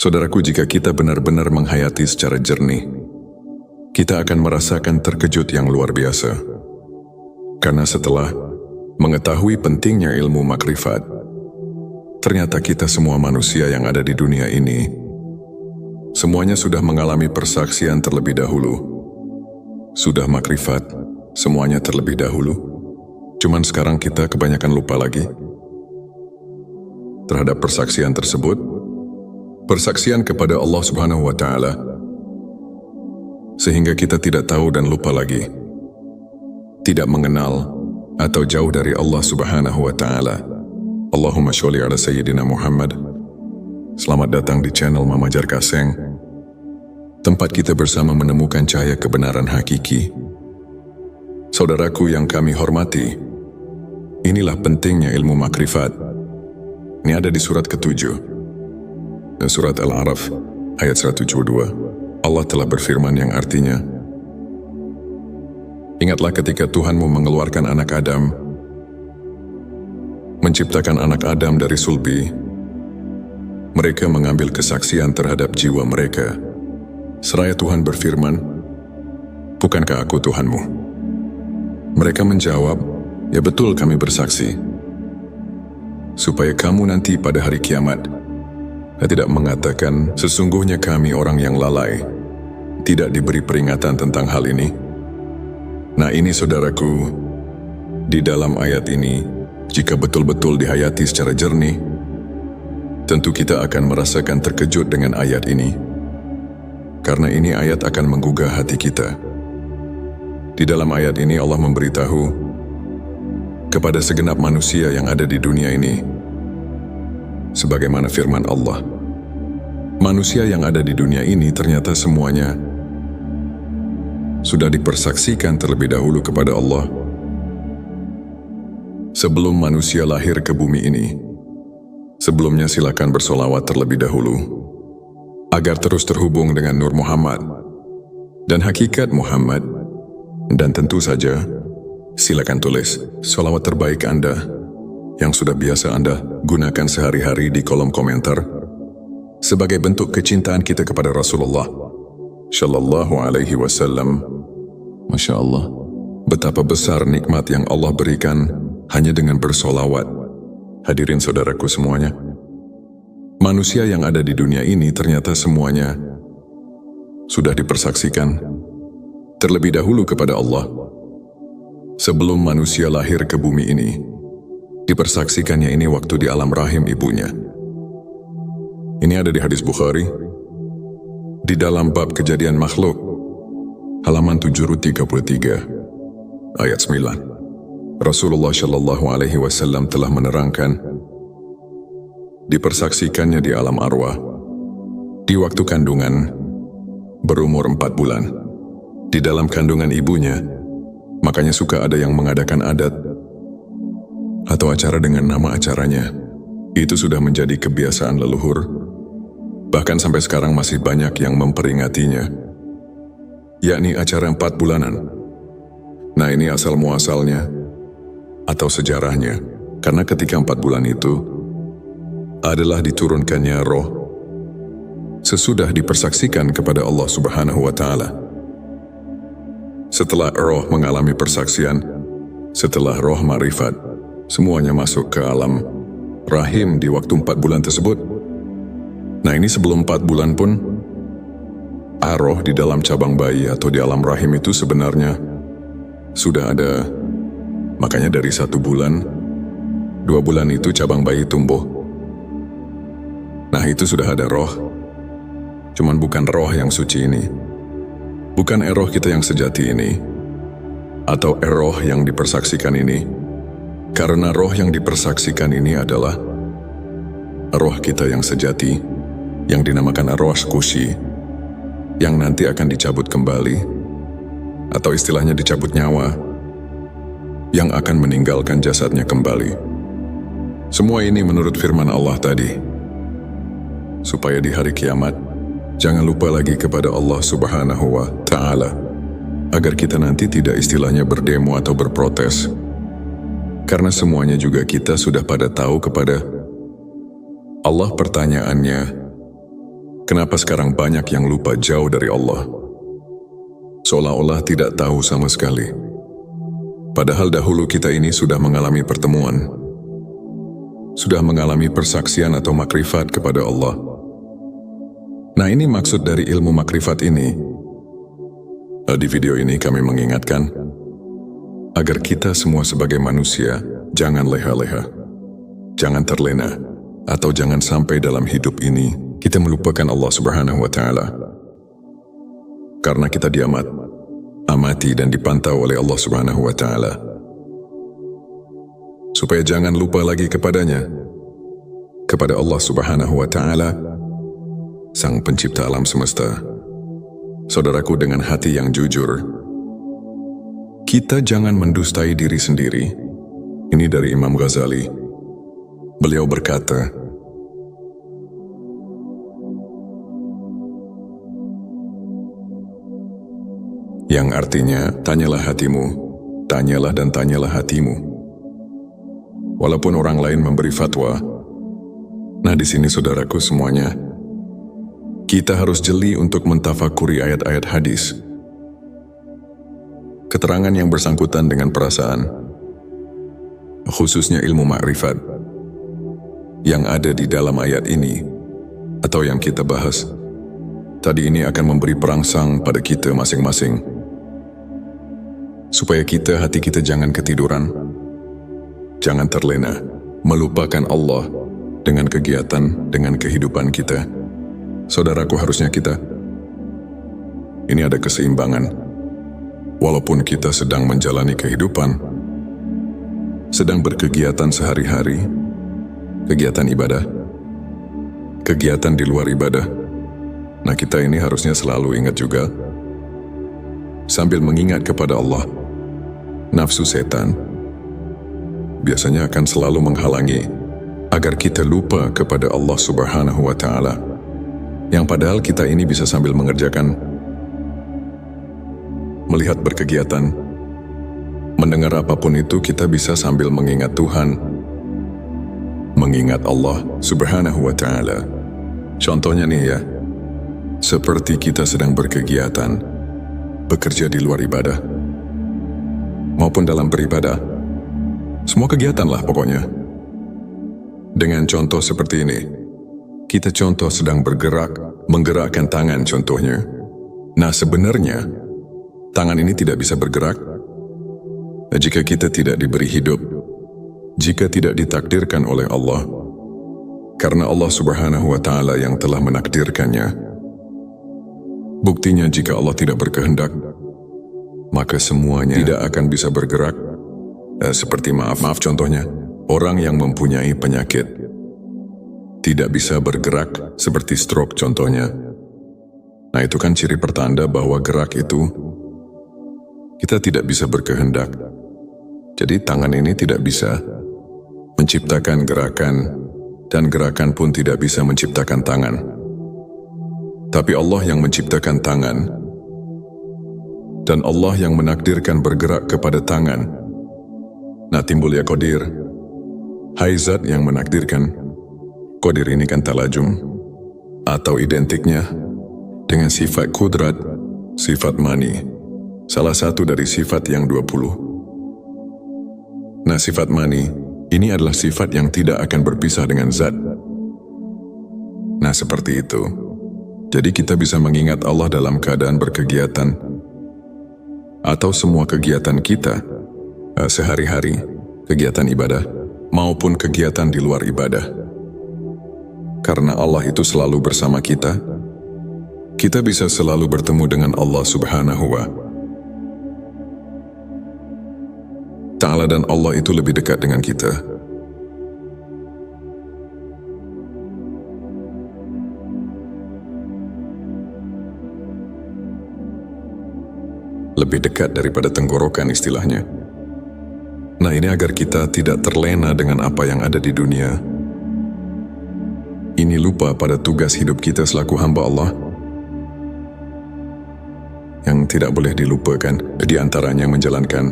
Saudaraku, jika kita benar-benar menghayati secara jernih, kita akan merasakan terkejut yang luar biasa. Karena setelah mengetahui pentingnya ilmu makrifat, ternyata kita semua manusia yang ada di dunia ini, semuanya sudah mengalami persaksian terlebih dahulu. Sudah makrifat, semuanya terlebih dahulu. Cuman sekarang kita kebanyakan lupa lagi terhadap persaksian tersebut. Persaksian kepada Allah Subhanahu wa Ta'ala, sehingga kita tidak tahu dan lupa lagi, tidak mengenal atau jauh dari Allah Subhanahu wa Ta'ala. Allahumma sholli ala Sayyidina Muhammad. Selamat datang di channel Mama Jar Kaseng, tempat kita bersama menemukan cahaya kebenaran hakiki. Saudaraku yang kami hormati, inilah pentingnya ilmu makrifat. Ini ada di surat ke-7. Surat Al-A'raf ayat 172. Allah telah berfirman yang artinya, ingatlah ketika Tuhanmu mengeluarkan anak Adam, menciptakan anak Adam dari sulbi. Mereka mengambil kesaksian terhadap jiwa mereka. Seraya Tuhan berfirman, bukankah aku Tuhanmu? Mereka menjawab, ya betul, kami bersaksi. Supaya kamu nanti pada hari kiamat tidak mengatakan, sesungguhnya kami orang yang lalai, tidak diberi peringatan tentang hal ini. Nah ini saudaraku, di dalam ayat ini, jika betul-betul dihayati secara jernih, tentu kita akan merasakan terkejut dengan ayat ini. Karena ini ayat akan menggugah hati kita. Di dalam ayat ini Allah memberitahu kepada segenap manusia yang ada di dunia ini, sebagaimana firman Allah, manusia yang ada di dunia ini ternyata semuanya sudah dipersaksikan terlebih dahulu kepada Allah. Sebelum manusia lahir ke bumi ini, sebelumnya silakan bersolawat terlebih dahulu, agar terus terhubung dengan Nur Muhammad dan hakikat Muhammad. Dan tentu saja, silakan tulis solawat terbaik Anda yang sudah biasa Anda gunakan sehari-hari di kolom komentar, sebagai bentuk kecintaan kita kepada Rasulullah Shallallahu Alaihi Wasallam. Masya Allah, betapa besar nikmat yang Allah berikan hanya dengan bersolawat. Hadirin saudaraku semuanya, manusia yang ada di dunia ini ternyata semuanya sudah dipersaksikan terlebih dahulu kepada Allah. Sebelum manusia lahir ke bumi ini, dipersaksikannya ini waktu di alam rahim ibunya. Ini ada di hadis Bukhari, di dalam bab kejadian makhluk, halaman 733, ayat 9. Rasulullah Shallallahu Alaihi Wasallam telah menerangkan, dipersaksikannya di alam arwah, di waktu kandungan, berumur 4 bulan, di dalam kandungan ibunya. Makanya suka ada yang mengadakan adat atau acara dengan nama acaranya. Itu sudah menjadi kebiasaan leluhur. Bahkan sampai sekarang masih banyak yang memperingatinya, yakni acara 4 bulanan. Nah ini asal muasalnya atau sejarahnya, karena ketika 4 bulan itu adalah diturunkannya roh sesudah dipersaksikan kepada Allah Subhanahu wa Ta'ala. Setelah roh mengalami persaksian, setelah roh marifat, semuanya masuk ke alam rahim di waktu 4 bulan tersebut. Nah ini sebelum 4 bulan pun, roh di dalam cabang bayi atau di alam rahim itu sebenarnya sudah ada. Makanya dari 1 bulan, 2 bulan itu cabang bayi tumbuh. Nah itu sudah ada roh. Cuman bukan roh yang suci ini, bukan roh kita yang sejati ini, atau roh yang dipersaksikan ini. Karena roh yang dipersaksikan ini adalah roh kita yang sejati, yang dinamakan arwah kusi, yang nanti akan dicabut kembali, atau istilahnya dicabut nyawa, yang akan meninggalkan jasadnya kembali. Semua ini menurut firman Allah tadi, supaya di hari kiamat jangan lupa lagi kepada Allah Subhanahu wa Ta'ala, agar kita nanti tidak istilahnya berdemo atau berprotes. Karena semuanya juga kita sudah pada tahu kepada Allah. Pertanyaannya, Kenapa sekarang banyak yang lupa jauh dari Allah? Seolah-olah tidak tahu sama sekali. Padahal dahulu kita ini sudah mengalami pertemuan, sudah mengalami persaksian atau makrifat kepada Allah. Nah, ini maksud dari ilmu makrifat ini. Di video ini kami mengingatkan agar kita semua sebagai manusia jangan leha-leha, jangan terlena, atau jangan sampai dalam hidup ini kita melupakan Allah Subhanahu wa Ta'ala. Karena kita amati dan dipantau oleh Allah Subhanahu wa Ta'ala. Supaya jangan lupa lagi kepadanya, kepada Allah Subhanahu wa Ta'ala, Sang Pencipta alam semesta. Saudaraku, dengan hati yang jujur, kita jangan mendustai diri sendiri. Ini dari Imam Ghazali. Beliau berkata, yang artinya, tanyalah hatimu, tanyalah dan tanyalah hatimu. Walaupun orang lain memberi fatwa, nah di sini saudaraku semuanya, kita harus jeli untuk mentafakuri ayat-ayat hadis. Keterangan yang bersangkutan dengan perasaan, khususnya ilmu makrifat, yang ada di dalam ayat ini, atau yang kita bahas, tadi ini akan memberi perangsang pada kita masing-masing. Supaya hati kita jangan ketiduran, jangan terlena, melupakan Allah dengan kegiatan, dengan kehidupan kita. Saudaraku, harusnya ini ada keseimbangan. Walaupun kita sedang menjalani kehidupan, sedang berkegiatan sehari-hari, kegiatan ibadah, kegiatan di luar ibadah. Nah, kita ini harusnya selalu ingat juga, sambil mengingat kepada Allah. Nafsu setan biasanya akan selalu menghalangi agar kita lupa kepada Allah Subhanahu wa Ta'ala, yang padahal kita ini bisa sambil mengerjakan, melihat berkegiatan, mendengar apapun itu, kita bisa sambil mengingat Tuhan, mengingat Allah Subhanahu wa Ta'ala. Contohnya nih ya, seperti kita sedang berkegiatan, bekerja di luar ibadah, maupun dalam beribadah, semua kegiatan lah pokoknya. Dengan contoh seperti ini, kita contoh sedang bergerak, menggerakkan tangan contohnya. Nah, sebenarnya tangan ini tidak bisa bergerak jika kita tidak diberi hidup, jika tidak ditakdirkan oleh Allah, karena Allah Subhanahu wa Ta'ala yang telah menakdirkannya. Buktinya, jika Allah tidak berkehendak, maka semuanya tidak akan bisa bergerak. Seperti maaf contohnya, orang yang mempunyai penyakit tidak bisa bergerak, seperti stroke contohnya. Nah, itu kan ciri pertanda bahwa gerak itu kita tidak bisa berkehendak. Jadi tangan ini tidak bisa menciptakan gerakan, dan gerakan pun tidak bisa menciptakan tangan. Tapi Allah yang menciptakan tangan, dan Allah yang menakdirkan bergerak kepada tangan. Nah, timbul ya qadir. Hai Zat yang menakdirkan. Qadir ini kan talajum, atau identiknya dengan sifat kudrat, sifat mani, salah satu dari sifat yang 20. Nah, sifat mani ini adalah sifat yang tidak akan berpisah dengan Zat. Nah, seperti itu. Jadi kita bisa mengingat Allah dalam keadaan berkegiatan, atau semua kegiatan kita sehari-hari, kegiatan ibadah maupun kegiatan di luar ibadah. Karena Allah itu selalu bersama kita, kita bisa selalu bertemu dengan Allah Subhanahu wa Ta'ala, dan Allah itu lebih dekat dengan kita. Lebih dekat daripada tenggorokan istilahnya. Nah, ini agar kita tidak terlena dengan apa yang ada di dunia. Ini lupa pada tugas hidup kita selaku hamba Allah. Yang tidak boleh dilupakan, di antaranya menjalankan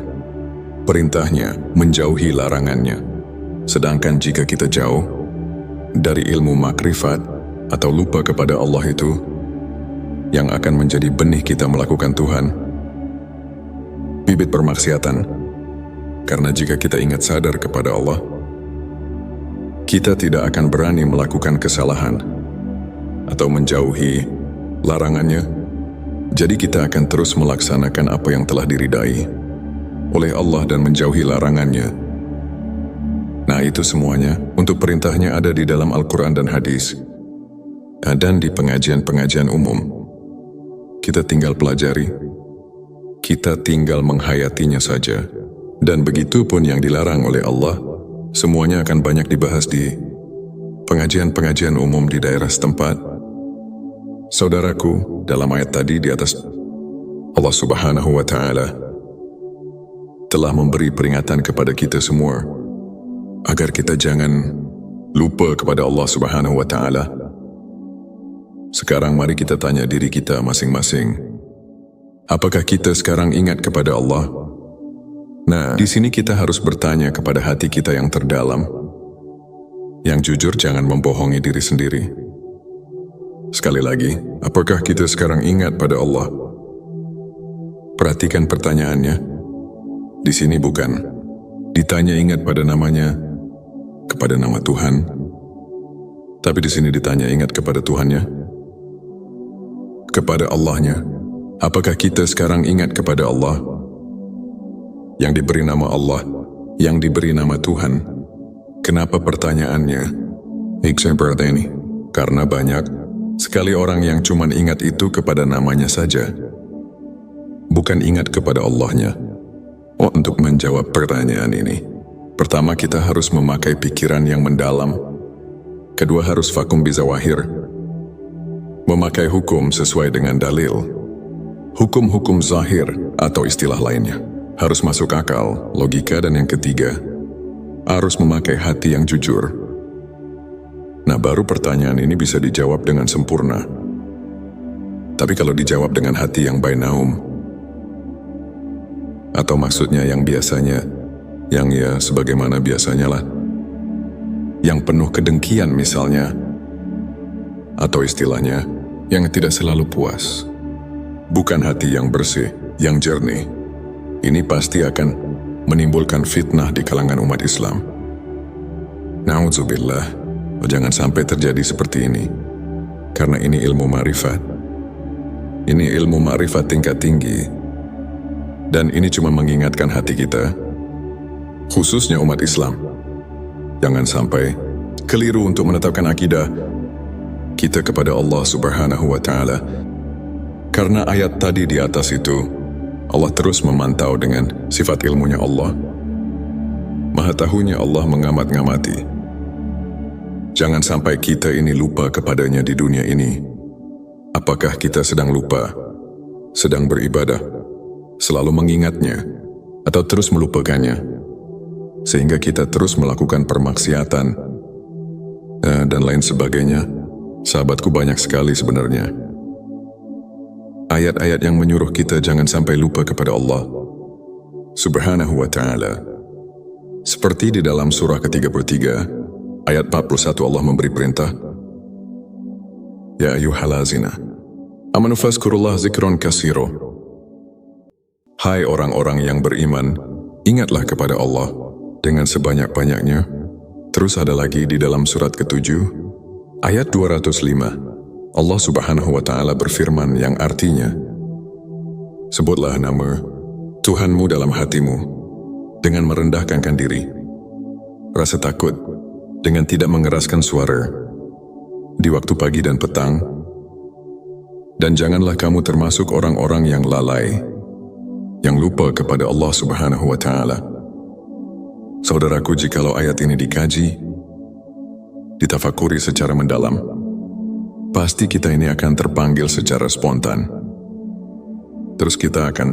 perintahnya, menjauhi larangannya. Sedangkan jika kita jauh dari ilmu makrifat, atau lupa kepada Allah itu yang akan menjadi benih kita melakukan Tuhan, bibit permaksiatan. Karena jika kita ingat sadar kepada Allah, kita tidak akan berani melakukan kesalahan atau menjauhi larangannya. Jadi kita akan terus melaksanakan apa yang telah diridai oleh Allah dan menjauhi larangannya. Nah, itu semuanya untuk perintahnya ada di dalam Al-Quran dan hadis, dan di pengajian-pengajian umum. Kita tinggal pelajari, kita tinggal menghayatinya saja. Dan begitu pun yang dilarang oleh Allah, semuanya akan banyak dibahas di pengajian-pengajian umum di daerah setempat. Saudaraku, dalam ayat tadi di atas, Allah Subhanahu wa Ta'ala telah memberi peringatan kepada kita semua agar kita jangan lupa kepada Allah Subhanahu wa Ta'ala. Sekarang mari kita tanya diri kita masing-masing, apakah kita sekarang ingat kepada Allah? Nah, di sini kita harus bertanya kepada hati kita yang terdalam, yang jujur, jangan membohongi diri sendiri. Sekali lagi, apakah kita sekarang ingat pada Allah? Perhatikan pertanyaannya. Di sini bukan ditanya ingat pada namanya, kepada nama Tuhan, tapi di sini ditanya ingat kepada Tuhannya, kepada Allahnya. Apakah kita sekarang ingat kepada Allah? Yang diberi nama Allah, yang diberi nama Tuhan. Kenapa pertanyaannya seperti ini? Karena banyak sekali orang yang cuma ingat itu kepada namanya saja, bukan ingat kepada Allahnya. Untuk menjawab pertanyaan ini, pertama kita harus memakai pikiran yang mendalam. Kedua harus vakum bizawahir, memakai hukum sesuai dengan dalil. Hukum-hukum zahir atau istilah lainnya harus masuk akal, logika, dan yang ketiga, harus memakai hati yang jujur. Nah, baru pertanyaan ini bisa dijawab dengan sempurna. Tapi kalau dijawab dengan hati yang bainaum, atau maksudnya yang biasanya, yang ya sebagaimana biasanya lah, yang penuh kedengkian misalnya, atau istilahnya, yang tidak selalu puas, bukan hati yang bersih, yang jernih, ini pasti akan menimbulkan fitnah di kalangan umat Islam. Na'udzubillah, jangan sampai terjadi seperti ini. Karena ini ilmu ma'rifat. Ini ilmu ma'rifat tingkat tinggi. Dan ini cuma mengingatkan hati kita, khususnya umat Islam. Jangan sampai keliru untuk menetapkan akidah kita kepada Allah Subhanahu wa Ta'ala. Karena ayat tadi di atas itu, Allah terus memantau dengan sifat ilmunya Allah. Maha tahunya Allah mengamat-ngamati. Jangan sampai kita ini lupa kepadanya di dunia ini. Apakah kita sedang lupa, sedang beribadah, selalu mengingatnya, atau terus melupakannya, sehingga kita terus melakukan permaksiatan, dan lain sebagainya. Sahabatku, banyak sekali sebenarnya ayat-ayat yang menyuruh kita jangan sampai lupa kepada Allah Subhanahu wa Ta'ala. Seperti di dalam surah ke-33, ayat 41, Allah memberi perintah, Ya ayyuhallazina amanu fazkurullah zikron kasiro. Hai orang-orang yang beriman, ingatlah kepada Allah dengan sebanyak-banyaknya. Terus ada lagi di dalam surat ke-7, ayat 205, Allah Subhanahu wa Ta'ala berfirman yang artinya, sebutlah nama Tuhanmu dalam hatimu dengan merendahkan diri, rasa takut dengan tidak mengeraskan suara di waktu pagi dan petang, dan janganlah kamu termasuk orang-orang yang lalai, yang lupa kepada Allah Subhanahu wa Ta'ala. Saudaraku, jikalau ayat ini dikaji, ditafakuri secara mendalam, pasti kita ini akan terpanggil secara spontan. Terus kita akan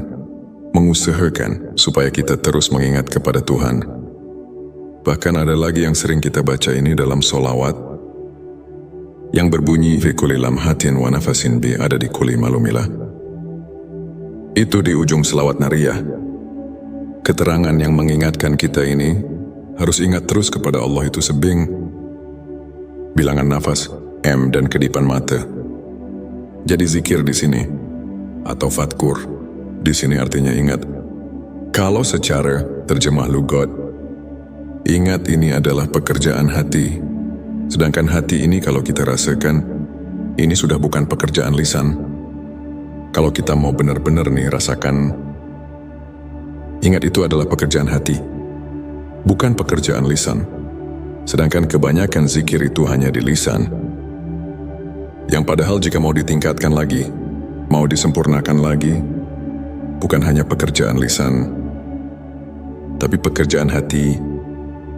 mengusahakan supaya kita terus mengingat kepada Tuhan. Bahkan ada lagi yang sering kita baca ini dalam solawat, yang berbunyi, fi kulli lamhatin wa nafasin bi, ada di kulli malumilah. Itu di ujung selawat nariyah. Keterangan yang mengingatkan kita ini harus ingat terus kepada Allah itu sebing bilangan nafas, M dan kedipan mata. Jadi zikir di sini atau fadkur di sini artinya ingat. Kalau secara terjemah lugat, ingat ini adalah pekerjaan hati. Sedangkan hati ini kalau kita rasakan, ini sudah bukan pekerjaan lisan. Kalau kita mau benar-benar nih rasakan, ingat itu adalah pekerjaan hati, bukan pekerjaan lisan. Sedangkan kebanyakan zikir itu hanya di lisan. Yang padahal jika mau ditingkatkan lagi, mau disempurnakan lagi, bukan hanya pekerjaan lisan, tapi pekerjaan hati.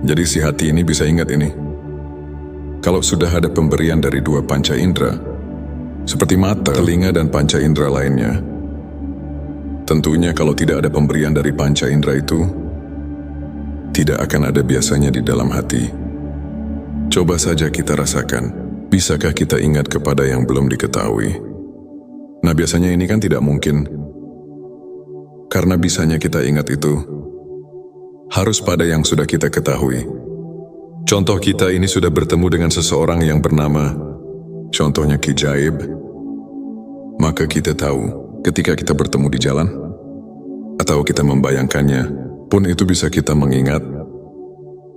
Jadi si hati ini bisa ingat ini. Kalau sudah ada pemberian dari dua panca indera, seperti mata, telinga, dan panca indera lainnya, tentunya kalau tidak ada pemberian dari panca indera itu, tidak akan ada biasanya di dalam hati. Coba saja kita rasakan, bisakah kita ingat kepada yang belum diketahui? Nah biasanya ini kan tidak mungkin, karena bisanya kita ingat itu harus pada yang sudah kita ketahui. Contoh kita ini sudah bertemu dengan seseorang yang bernama, contohnya Ki Jaib, maka kita tahu ketika kita bertemu di jalan, atau kita membayangkannya, pun itu bisa kita mengingat,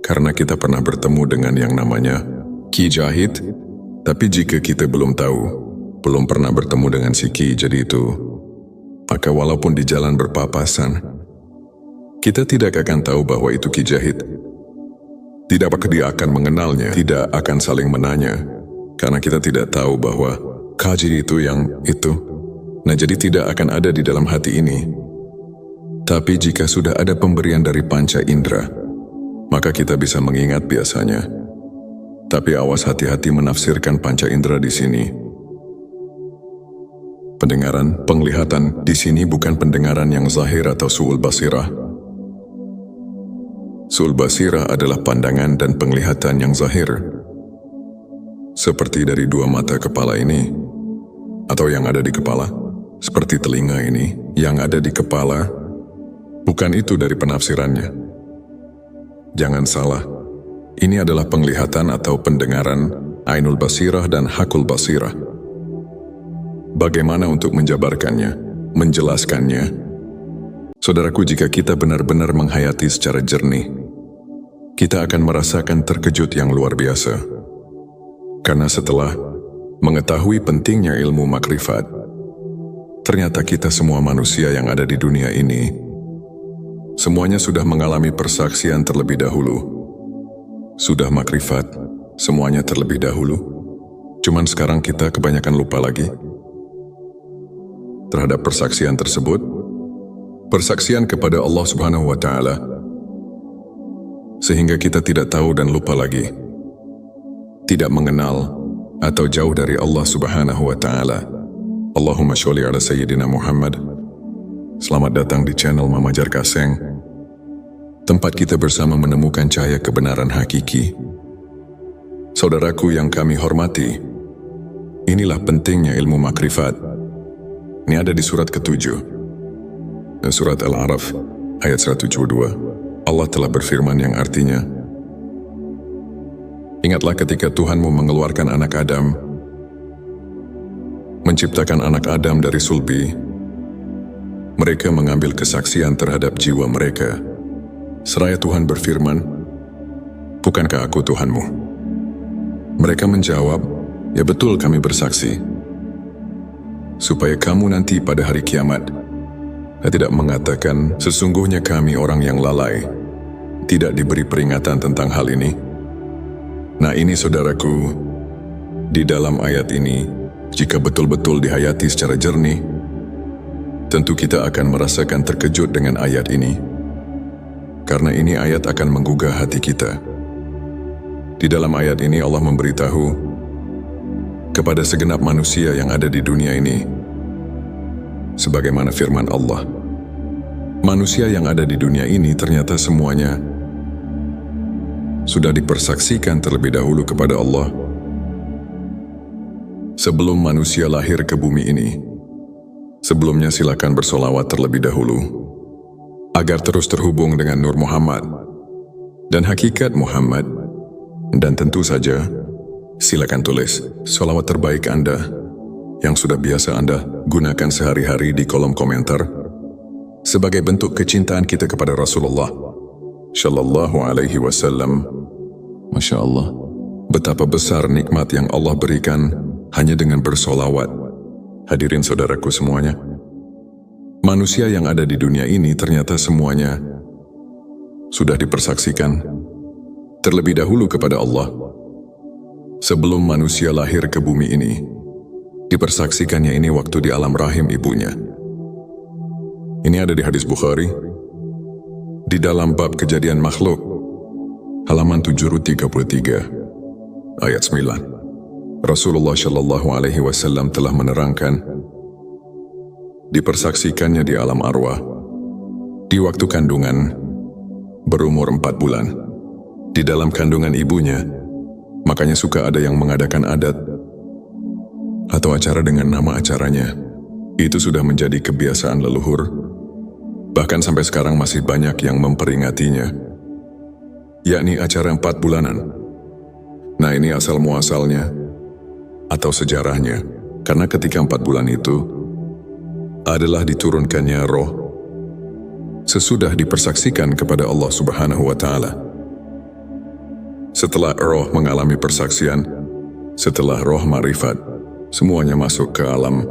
karena kita pernah bertemu dengan yang namanya Ki Jahid. Tapi jika kita belum tahu, belum pernah bertemu dengan si Ki jadi itu, maka walaupun di jalan berpapasan, kita tidak akan tahu bahwa itu Ki Jahid. Tidak apakah dia akan mengenalnya, tidak akan saling menanya, karena kita tidak tahu bahwa Kaji itu yang itu. Nah jadi tidak akan ada di dalam hati ini. Tapi jika sudah ada pemberian dari panca indera, maka kita bisa mengingat biasanya. Tapi awas hati-hati menafsirkan panca indera di sini. Pendengaran, penglihatan di sini bukan pendengaran yang zahir atau su'ul basirah. Su'ul basirah adalah pandangan dan penglihatan yang zahir. Seperti dari dua mata kepala ini, atau yang ada di kepala. Seperti telinga ini, yang ada di kepala. Bukan itu dari penafsirannya. Jangan salah, ini adalah penglihatan atau pendengaran, ainul basirah dan hakul basirah. Bagaimana untuk menjabarkannya, menjelaskannya? Saudaraku, jika kita benar-benar menghayati secara jernih, kita akan merasakan terkejut yang luar biasa. Karena setelah mengetahui pentingnya ilmu makrifat, ternyata kita semua manusia yang ada di dunia ini, semuanya sudah mengalami persaksian terlebih dahulu. Sudah makrifat, semuanya terlebih dahulu. Cuman sekarang kita kebanyakan lupa lagi terhadap persaksian tersebut. Persaksian kepada Allah Subhanahu wa Ta'ala, sehingga kita tidak tahu dan lupa lagi, tidak mengenal atau jauh dari Allah Subhanahu wa Ta'ala. Allahumma sholli ala Sayyidina Muhammad. Selamat datang di channel Mama Jar Kaseng, tempat kita bersama menemukan cahaya kebenaran hakiki. Saudaraku yang kami hormati, inilah pentingnya ilmu makrifat. Ini ada di surat ke-7, surat Al-A'raf, ayat 172. Allah telah berfirman yang artinya, ingatlah ketika Tuhanmu mengeluarkan anak Adam, menciptakan anak Adam dari sulbi. Mereka mengambil kesaksian terhadap jiwa mereka. Seraya Tuhan berfirman, bukankah aku Tuhanmu? Mereka menjawab, ya betul kami bersaksi. Supaya kamu nanti pada hari kiamat tidak mengatakan, sesungguhnya kami orang yang lalai, tidak diberi peringatan tentang hal ini. Nah ini saudaraku, di dalam ayat ini, jika betul-betul dihayati secara jernih, tentu kita akan merasakan terkejut dengan ayat ini. Karena ini ayat akan menggugah hati kita. Di dalam ayat ini Allah memberitahu kepada segenap manusia yang ada di dunia ini, sebagaimana firman Allah, manusia yang ada di dunia ini ternyata semuanya sudah dipersaksikan terlebih dahulu kepada Allah. Sebelum manusia lahir ke bumi ini, sebelumnya silakan bersolawat terlebih dahulu, agar terus terhubung dengan Nur Muhammad dan hakikat Muhammad, dan tentu saja Silakan tulis sholawat terbaik Anda yang sudah biasa Anda gunakan sehari-hari di kolom komentar sebagai bentuk kecintaan kita kepada Rasulullah Shallallahu Alaihi Wasallam. Masya Allah, betapa besar nikmat yang Allah berikan hanya dengan bersolawat. Hadirin saudaraku semuanya, manusia yang ada di dunia ini ternyata semuanya sudah dipersaksikan terlebih dahulu kepada Allah. Sebelum manusia lahir ke bumi ini, dipersaksikannya ini waktu di alam rahim ibunya. Ini ada di hadis Bukhari, di dalam bab kejadian makhluk, halaman 733, ayat 9. Rasulullah Shallallahu Alaihi Wasallam telah menerangkan, dipersaksikannya di alam arwah, di waktu kandungan, berumur 4 bulan, di dalam kandungan ibunya. Makanya suka ada yang mengadakan adat atau acara dengan nama acaranya. Itu sudah menjadi kebiasaan leluhur. Bahkan sampai sekarang masih banyak yang memperingatinya, yakni acara 4 bulanan. Nah, ini asal muasalnya atau sejarahnya, karena ketika 4 bulan itu adalah diturunkannya roh sesudah dipersaksikan kepada Allah Subhanahu wa Ta'ala. Setelah roh mengalami persaksian, setelah roh ma'rifat, semuanya masuk ke alam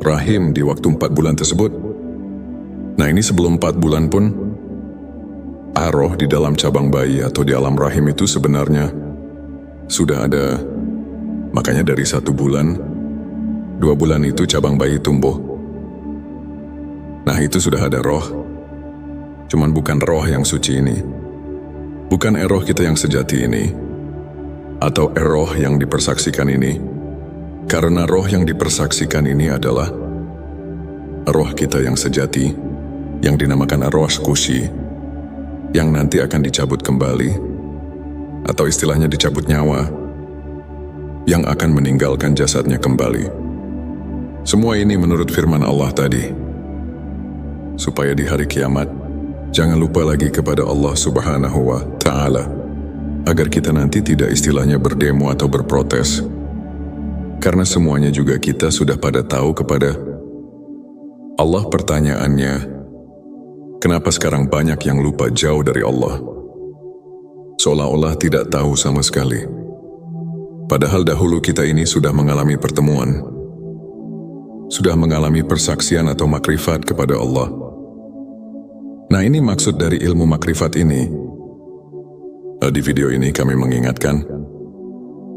rahim di waktu 4 bulan tersebut. Nah, ini sebelum 4 bulan pun, roh di dalam cabang bayi atau di alam rahim itu sebenarnya sudah ada. Makanya dari 1 bulan, 2 bulan itu cabang bayi tumbuh. Nah, itu sudah ada roh. Cuman bukan roh yang suci ini, bukan roh kita yang sejati ini, atau roh yang dipersaksikan ini. Karena roh yang dipersaksikan ini adalah roh kita yang sejati, yang dinamakan arwah kusi, yang nanti akan dicabut kembali, atau istilahnya dicabut nyawa, yang akan meninggalkan jasadnya kembali. Semua ini menurut firman Allah tadi, supaya di hari kiamat jangan lupa lagi kepada Allah Subhanahu wa Ta'ala, agar kita nanti tidak istilahnya berdemo atau berprotes. Karena semuanya juga kita sudah pada tahu kepada Allah. Pertanyaannya, kenapa sekarang banyak yang lupa jauh dari Allah? Seolah-olah tidak tahu sama sekali. Padahal dahulu kita ini sudah mengalami pertemuan, sudah mengalami persaksian atau makrifat kepada Allah. Nah, ini maksud dari ilmu makrifat ini. Di video ini kami mengingatkan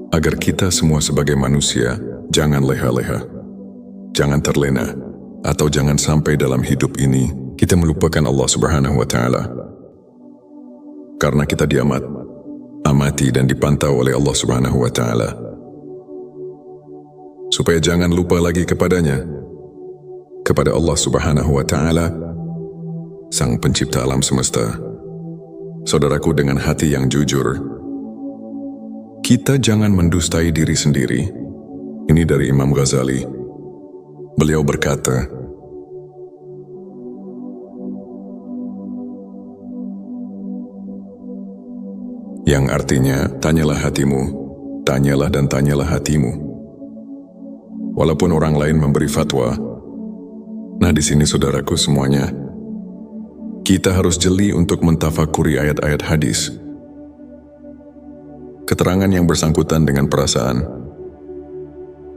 agar kita semua sebagai manusia jangan leha-leha, jangan terlena, atau jangan sampai dalam hidup ini kita melupakan Allah Subhanahu wa Ta'ala. Karena kita amati dan dipantau oleh Allah Subhanahu wa Ta'ala. Supaya jangan lupa lagi kepadanya, kepada Allah Subhanahu wa Ta'ala, Sang Pencipta alam semesta. Saudaraku, dengan hati yang jujur, kita jangan mendustai diri sendiri. Ini dari Imam Ghazali. Beliau berkata, yang artinya, tanyalah hatimu, tanyalah dan tanyalah hatimu. Walaupun orang lain memberi fatwa. Nah, di sini saudaraku semuanya, kita harus jeli untuk mentafakuri ayat-ayat hadis. Keterangan yang bersangkutan dengan perasaan,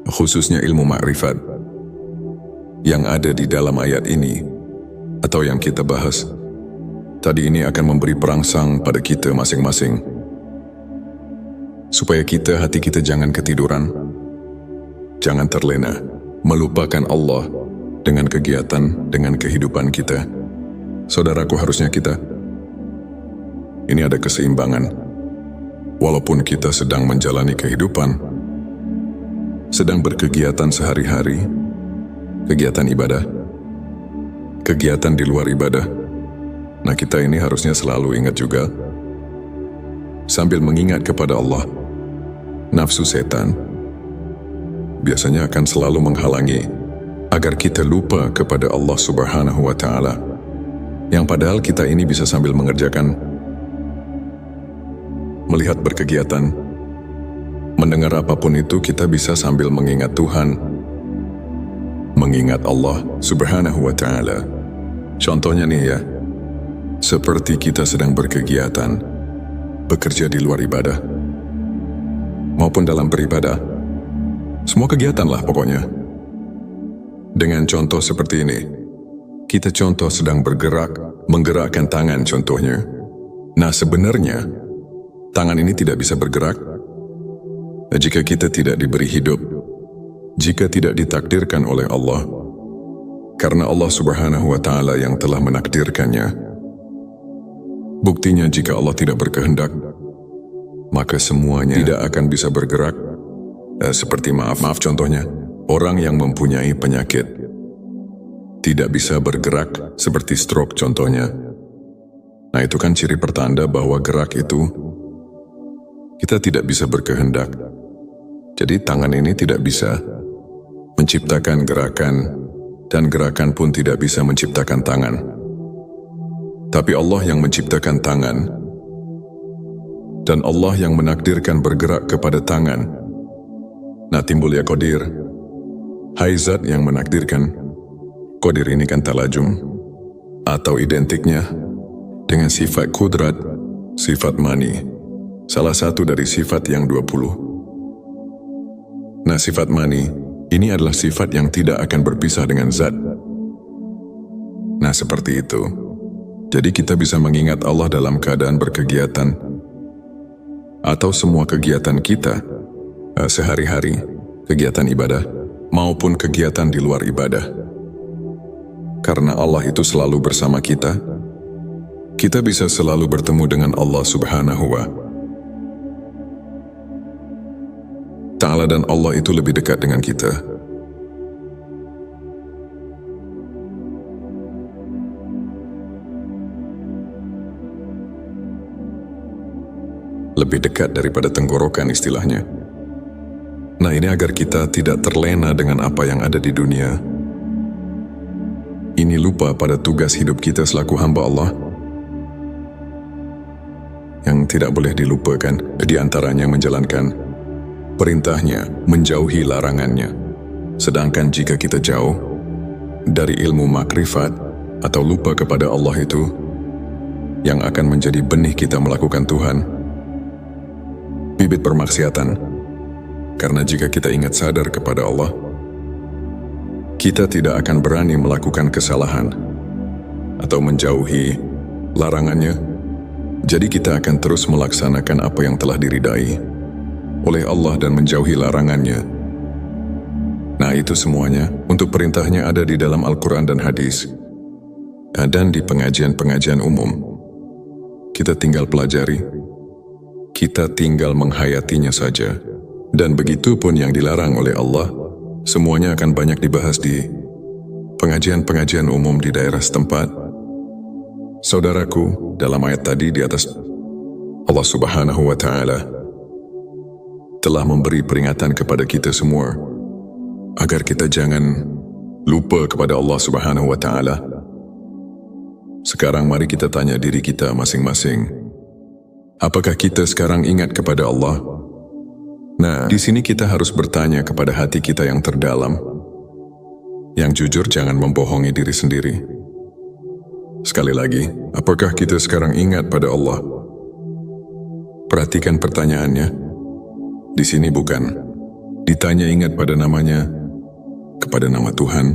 khususnya ilmu makrifat, yang ada di dalam ayat ini, atau yang kita bahas tadi ini akan memberi perangsang pada kita masing-masing. Supaya hati kita jangan ketiduran, jangan terlena, melupakan Allah dengan kegiatan, dengan kehidupan kita. Saudaraku, harusnya kita ini ada keseimbangan. Walaupun kita sedang menjalani kehidupan, sedang berkegiatan sehari-hari, kegiatan ibadah, kegiatan di luar ibadah. Nah, kita ini harusnya selalu ingat juga, sambil mengingat kepada Allah. Nafsu setan biasanya akan selalu menghalangi agar kita lupa kepada Allah Subhanahu wa Ta'ala. Yang padahal kita ini bisa sambil mengerjakan, melihat berkegiatan, Mendengar apapun itu kita bisa sambil mengingat Tuhan, mengingat Allah Subhanahu wa Ta'ala. Contohnya nih ya, seperti kita sedang berkegiatan, bekerja di luar ibadah, maupun dalam beribadah. Semua kegiatan lah pokoknya. Dengan contoh seperti ini, kita contoh sedang bergerak, menggerakkan tangan contohnya. Nah sebenarnya, tangan ini tidak bisa bergerak jika kita tidak diberi hidup, jika tidak ditakdirkan oleh Allah, karena Allah Subhanahu wa Ta'ala yang telah menakdirkannya. Buktinya jika Allah tidak berkehendak, maka semuanya tidak akan bisa bergerak. Seperti maaf contohnya, orang yang mempunyai penyakit tidak bisa bergerak seperti stroke contohnya. Nah itu kan ciri pertanda bahwa gerak itu kita tidak bisa berkehendak. Jadi tangan ini tidak bisa menciptakan gerakan, dan gerakan pun tidak bisa menciptakan tangan. Tapi Allah yang menciptakan tangan, dan Allah yang menakdirkan bergerak kepada tangan. Nah timbul ya qadir. Hai zat yang menakdirkan. Qadir ini kan talajum, atau identiknya dengan sifat kudrat, sifat mani, salah satu dari sifat yang 20. Nah sifat mani, ini adalah sifat yang tidak akan berpisah dengan zat. Nah seperti itu. Jadi kita bisa mengingat Allah dalam keadaan berkegiatan, atau semua kegiatan kita, sehari-hari, kegiatan ibadah, maupun kegiatan di luar ibadah. Karena Allah itu selalu bersama kita bisa selalu bertemu dengan Allah Subhanahu wa Ta'ala, dan Allah itu lebih dekat dengan kita. Lebih dekat daripada tenggorokan istilahnya. Nah ini agar kita tidak terlena dengan apa yang ada di dunia. Ini lupa pada tugas hidup kita selaku hamba Allah. Yang tidak boleh dilupakan, di antaranya menjalankan perintahnya, menjauhi larangannya. Sedangkan jika kita jauh dari ilmu makrifat atau lupa kepada Allah itu, yang akan menjadi benih kita melakukan Tuhan, bibit permaksiatan. Karena jika kita ingat sadar kepada Allah, kita tidak akan berani melakukan kesalahan atau menjauhi larangannya. Jadi kita akan terus melaksanakan apa yang telah diridai oleh Allah dan menjauhi larangannya. Nah itu semuanya untuk perintahnya ada di dalam Al-Quran dan hadis, dan di pengajian-pengajian umum. Kita tinggal pelajari, kita tinggal menghayatinya saja. Dan begitu pun yang dilarang oleh Allah, semuanya akan banyak dibahas di pengajian-pengajian umum di daerah setempat. Saudaraku, dalam ayat tadi di atas, Allah Subhanahu wa Ta'ala telah memberi peringatan kepada kita semua agar kita jangan lupa kepada Allah Subhanahu wa Ta'ala. Sekarang mari kita tanya diri kita masing-masing, apakah kita sekarang ingat kepada Allah? Nah, di sini kita harus bertanya kepada hati kita yang terdalam. Yang jujur, jangan membohongi diri sendiri. Sekali lagi, apakah kita sekarang ingat pada Allah? Perhatikan pertanyaannya. Di sini bukan ditanya ingat pada namanya, kepada nama Tuhan,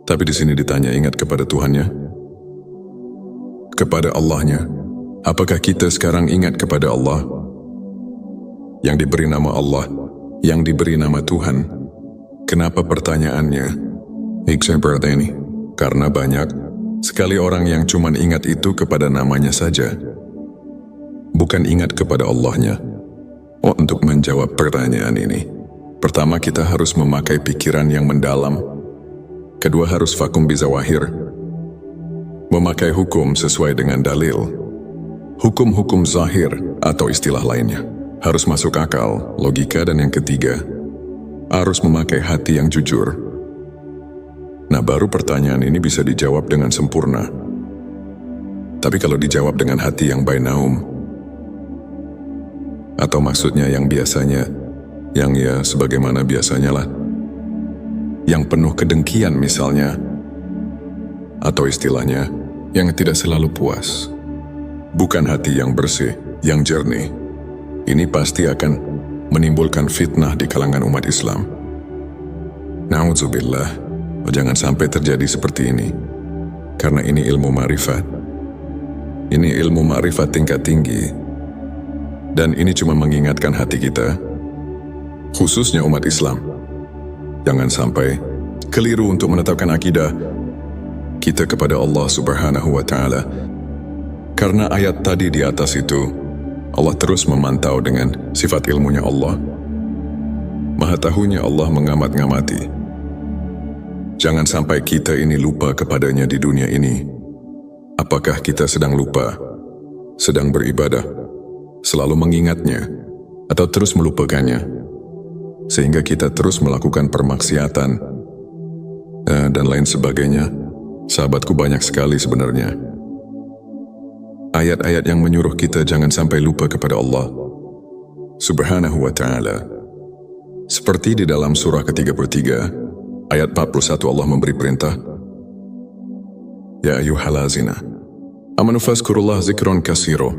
tapi di sini ditanya ingat kepada Tuhannya, kepada Allahnya. Apakah kita sekarang ingat kepada Allah? Yang diberi nama Allah, yang diberi nama Tuhan. Kenapa pertanyaannya seperti ini? Karena banyak sekali orang yang cuma ingat itu kepada namanya saja, bukan ingat kepada Allahnya. Untuk menjawab pertanyaan ini, pertama kita harus memakai pikiran yang mendalam. Kedua harus vakum bizawahir, memakai hukum sesuai dengan dalil. Hukum-hukum zahir atau istilah lainnya harus masuk akal, logika, dan yang ketiga harus memakai hati yang jujur. Nah baru pertanyaan ini bisa dijawab dengan sempurna. Tapi kalau dijawab dengan hati yang bainaum, Atau maksudnya yang biasanya, yang ya sebagaimana biasanya lah. Yang penuh kedengkian misalnya. Atau istilahnya, yang tidak selalu puas. Bukan hati yang bersih, yang jernih. Ini pasti akan menimbulkan fitnah di kalangan umat Islam. Na'udzubillah, jangan sampai terjadi seperti ini. Karena ini ilmu ma'rifat. Ini ilmu ma'rifat tingkat tinggi. Dan ini cuma mengingatkan hati kita, khususnya umat Islam. Jangan sampai keliru untuk menetapkan akidah kita kepada Allah Subhanahu wa Ta'ala. Karena ayat tadi di atas itu, Allah terus memantau dengan sifat ilmunya Allah. Maha tahunya Allah mengamat-ngamati. Jangan sampai kita ini lupa kepadanya di dunia ini. Apakah kita sedang lupa, sedang beribadah, selalu mengingatnya, atau terus melupakannya, sehingga kita terus melakukan permaksiatan, dan lain sebagainya. Sahabatku, banyak sekali sebenarnya ayat-ayat yang menyuruh kita jangan sampai lupa kepada Allah Subhanahu wa Ta'ala. Seperti di dalam surah ke-33, ayat 41 Allah memberi perintah, Ya ayyuhallazina amanu fazkurullah zikron kasiro.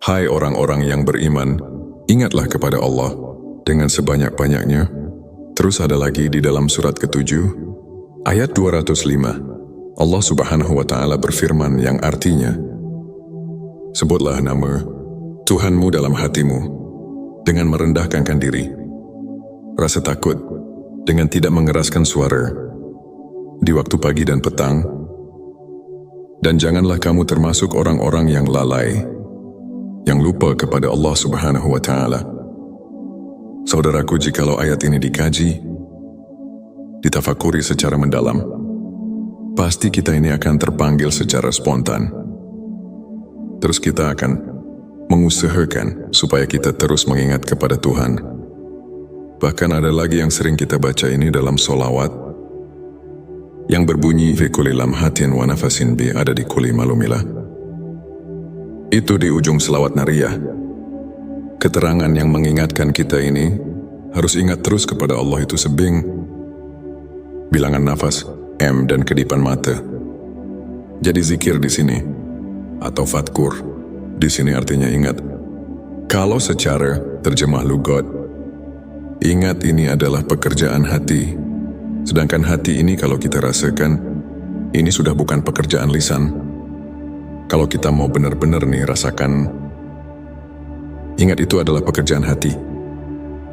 Hai orang-orang yang beriman, ingatlah kepada Allah dengan sebanyak-banyaknya. Terus ada lagi di dalam surat ke-7, ayat 205, Allah Subhanahu wa Ta'ala berfirman yang artinya, sebutlah nama Tuhanmu dalam hatimu dengan merendahkan diri, rasa takut dengan tidak mengeraskan suara di waktu pagi dan petang, dan janganlah kamu termasuk orang-orang yang lalai, yang lupa kepada Allah Subhanahu wa Ta'ala. Saudaraku, jikalau ayat ini dikaji, ditafakuri secara mendalam, pasti kita ini akan terpanggil secara spontan. Terus kita akan mengusahakan supaya kita terus mengingat kepada Tuhan. Bahkan ada lagi yang sering kita baca ini dalam solawat, yang berbunyi, fi kulli lamhatin wa nafasin bi, ada di kulli malumilah. Itu di ujung selawat nariyah. Keterangan yang mengingatkan kita ini, harus ingat terus kepada Allah itu sebing, bilangan nafas, M, dan kedipan mata. Jadi zikir di sini, atau fatkur, di sini artinya ingat. Kalau secara terjemah lugat, ingat ini adalah pekerjaan hati. Sedangkan hati ini kalau kita rasakan, ini sudah bukan pekerjaan lisan. Kalau kita mau benar-benar nih rasakan, ingat itu adalah pekerjaan hati,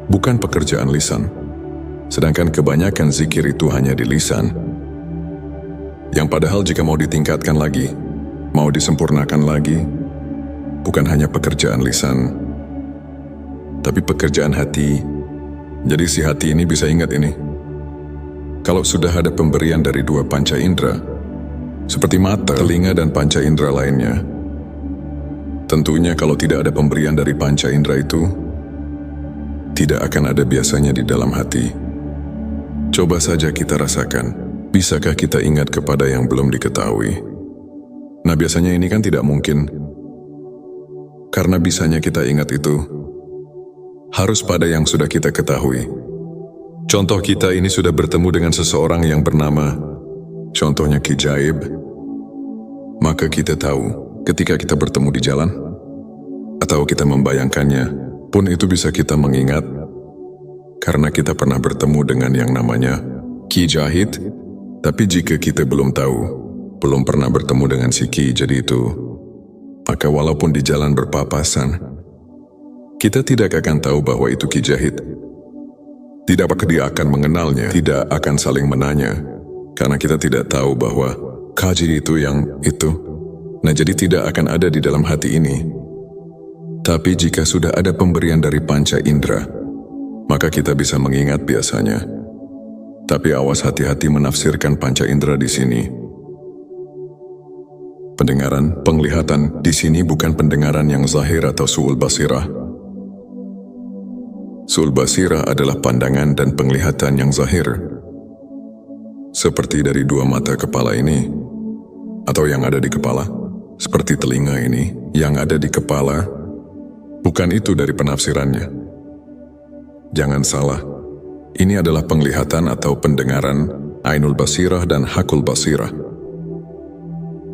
bukan pekerjaan lisan. Sedangkan kebanyakan zikir itu hanya di lisan. Yang padahal jika mau ditingkatkan lagi, mau disempurnakan lagi, bukan hanya pekerjaan lisan, tapi pekerjaan hati. Jadi si hati ini bisa ingat ini. Kalau sudah ada pemberian dari dua panca indera, seperti mata, telinga, dan panca indera lainnya, tentunya kalau tidak ada pemberian dari panca indera itu, tidak akan ada biasanya di dalam hati. Coba saja kita rasakan. Bisakah kita ingat kepada yang belum diketahui? Nah, biasanya ini kan tidak mungkin. Karena bisanya kita ingat itu harus pada yang sudah kita ketahui. Contoh, kita ini sudah bertemu dengan seseorang yang bernama, contohnya Ki Jaib. Maka kita tahu ketika kita bertemu di jalan, atau kita membayangkannya, pun itu bisa kita mengingat, karena kita pernah bertemu dengan yang namanya Ki Jahid. Tapi jika kita belum tahu, belum pernah bertemu dengan si Ki jadi itu, maka walaupun di jalan berpapasan, kita tidak akan tahu bahwa itu Ki Jahid. Tidak apakah dia akan mengenalnya, tidak akan saling menanya, karena kita tidak tahu bahwa Kaji itu yang itu. Nah, jadi tidak akan ada di dalam hati ini. Tapi jika sudah ada pemberian dari panca indera, maka kita bisa mengingat biasanya. Tapi awas, hati-hati menafsirkan panca indera di sini. Pendengaran, penglihatan di sini bukan pendengaran yang zahir atau su'ul basirah. Su'ul basirah adalah pandangan dan penglihatan yang zahir. Seperti dari dua mata kepala ini, atau yang ada di kepala. Seperti telinga ini, yang ada di kepala. Bukan itu dari penafsirannya. Jangan salah, ini adalah penglihatan atau pendengaran Ainul Basirah dan Hakul Basirah.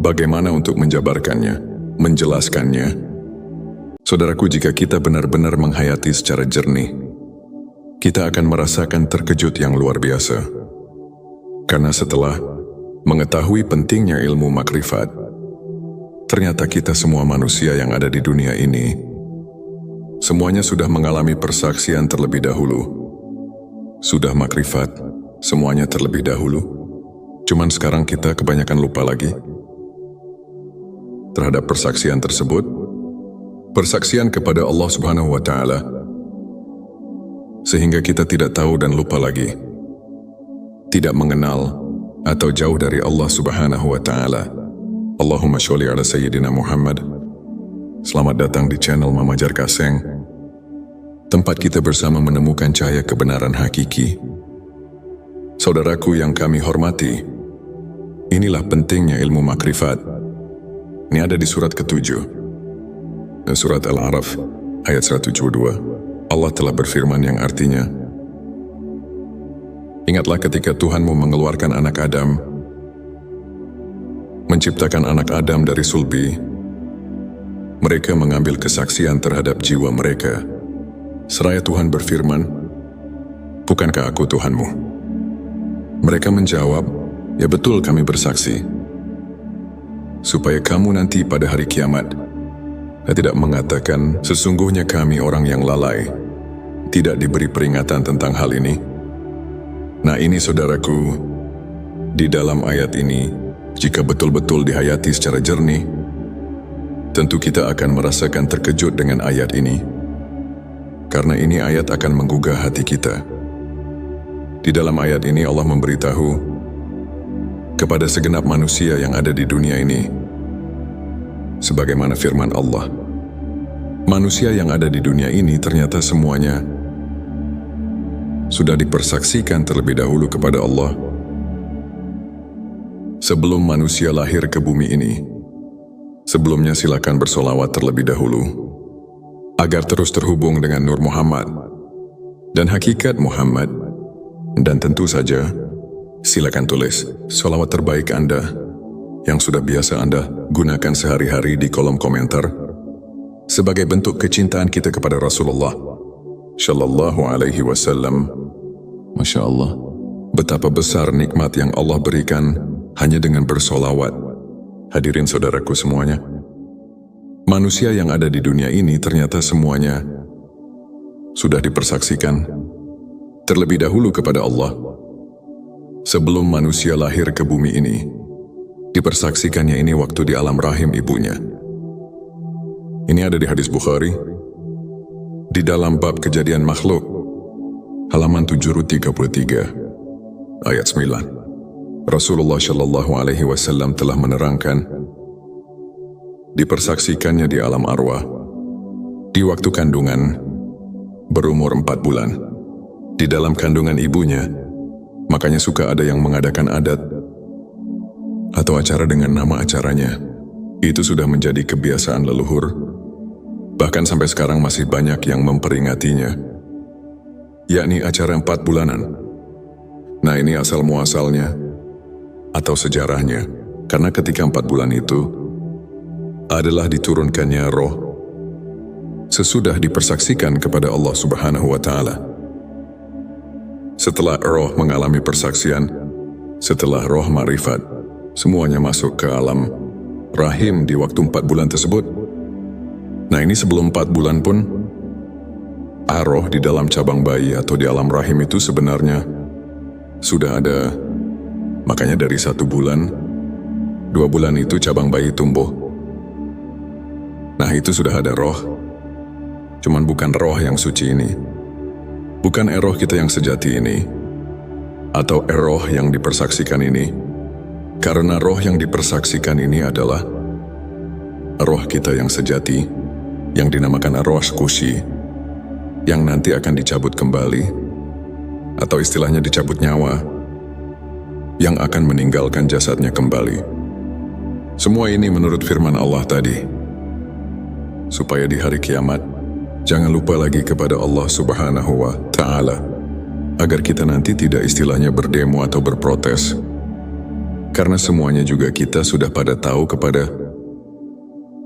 Bagaimana untuk menjabarkannya, menjelaskannya? Saudaraku, jika kita benar-benar menghayati secara jernih, kita akan merasakan terkejut yang luar biasa. Karena setelah mengetahui pentingnya ilmu makrifat, ternyata kita semua manusia yang ada di dunia ini, semuanya sudah mengalami persaksian terlebih dahulu. Sudah makrifat, semuanya terlebih dahulu. Cuman sekarang kita kebanyakan lupa lagi terhadap persaksian tersebut. Persaksian kepada Allah Subhanahu wa Ta'ala, sehingga kita tidak tahu dan lupa lagi, tidak mengenal atau jauh dari Allah Subhanahu wa Ta'ala. Allahumma sholli ala Sayyidina Muhammad. Selamat datang di channel Mama Jar Kaseng, tempat kita bersama menemukan cahaya kebenaran hakiki. Saudaraku yang kami hormati, inilah pentingnya ilmu makrifat. Ini ada di surat ke-7. Surat Al-A'raf ayat 172. Allah telah berfirman yang artinya, ingatlah ketika Tuhanmu mengeluarkan anak Adam, menciptakan anak Adam dari sulbi. Mereka mengambil kesaksian terhadap jiwa mereka. Seraya Tuhan berfirman, bukankah aku Tuhanmu? Mereka menjawab, ya betul kami bersaksi. Supaya kamu nanti pada hari kiamat tidak mengatakan, sesungguhnya kami orang yang lalai, tidak diberi peringatan tentang hal ini. Nah ini saudaraku, di dalam ayat ini, jika betul-betul dihayati secara jernih, tentu kita akan merasakan terkejut dengan ayat ini. Karena ini ayat akan menggugah hati kita. Di dalam ayat ini Allah memberitahu kepada segenap manusia yang ada di dunia ini, sebagaimana firman Allah, manusia yang ada di dunia ini ternyata semuanya sudah dipersaksikan terlebih dahulu kepada Allah. Sebelum manusia lahir ke bumi ini, sebelumnya silakan bersolawat terlebih dahulu, agar terus terhubung dengan Nur Muhammad dan hakikat Muhammad. Dan tentu saja, silakan tulis solawat terbaik Anda yang sudah biasa Anda gunakan sehari-hari di kolom komentar sebagai bentuk kecintaan kita kepada Rasulullah Shallallahu Alaihi Wasallam. Masya Allah, betapa besar nikmat yang Allah berikan hanya dengan bersolawat. Hadirin saudaraku semuanya, manusia yang ada di dunia ini ternyata semuanya sudah dipersaksikan terlebih dahulu kepada Allah. Sebelum manusia lahir ke bumi ini, dipersaksikannya ini waktu di alam rahim ibunya. Ini ada di hadis Bukhari, di dalam bab kejadian makhluk, halaman 733, ayat 9. Rasulullah Shallallahu Alaihi Wasallam telah menerangkan, dipersaksikannya di alam arwah, di waktu kandungan, berumur 4 bulan, di dalam kandungan ibunya. Makanya suka ada yang mengadakan adat atau acara dengan nama acaranya. Itu sudah menjadi kebiasaan leluhur. Bahkan sampai sekarang masih banyak yang memperingatinya, yakni acara 4 bulanan. Nah ini asal muasalnya atau sejarahnya, karena ketika 4 bulan itu adalah diturunkannya roh sesudah dipersaksikan kepada Allah Subhanahu wa Ta'ala. Setelah roh mengalami persaksian, setelah roh ma'rifat, semuanya masuk ke alam rahim di waktu 4 bulan tersebut. Nah ini sebelum 4 bulan pun, roh di dalam cabang bayi atau di alam rahim itu sebenarnya sudah ada. Makanya dari 1 bulan, 2 bulan itu cabang bayi tumbuh. Nah itu sudah ada roh. Cuman bukan roh yang suci ini, bukan roh kita yang sejati ini, atau roh yang dipersaksikan ini. Karena roh yang dipersaksikan ini adalah roh kita yang sejati, yang dinamakan arwah kusi, yang nanti akan dicabut kembali, atau istilahnya dicabut nyawa, yang akan meninggalkan jasadnya kembali. Semua ini menurut firman Allah tadi, supaya di hari kiamat Jangan lupa lagi kepada Allah Subhanahu wa Ta'ala, agar kita nanti tidak istilahnya berdemo atau berprotes. Karena semuanya juga kita sudah pada tahu kepada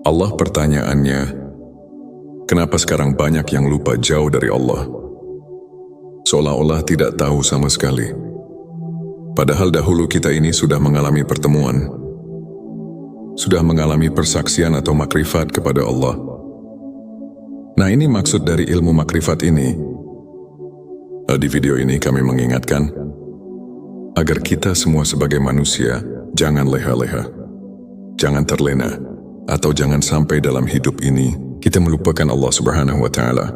Allah. Pertanyaannya, kenapa sekarang banyak yang lupa jauh dari Allah? Seolah-olah tidak tahu sama sekali. Padahal dahulu kita ini sudah mengalami pertemuan, sudah mengalami persaksian atau makrifat kepada Allah. Nah, ini maksud dari ilmu makrifat ini. Di video ini kami mengingatkan agar kita semua sebagai manusia jangan leha-leha, jangan terlena, atau jangan sampai dalam hidup ini kita melupakan Allah Subhanahu wa Ta'ala.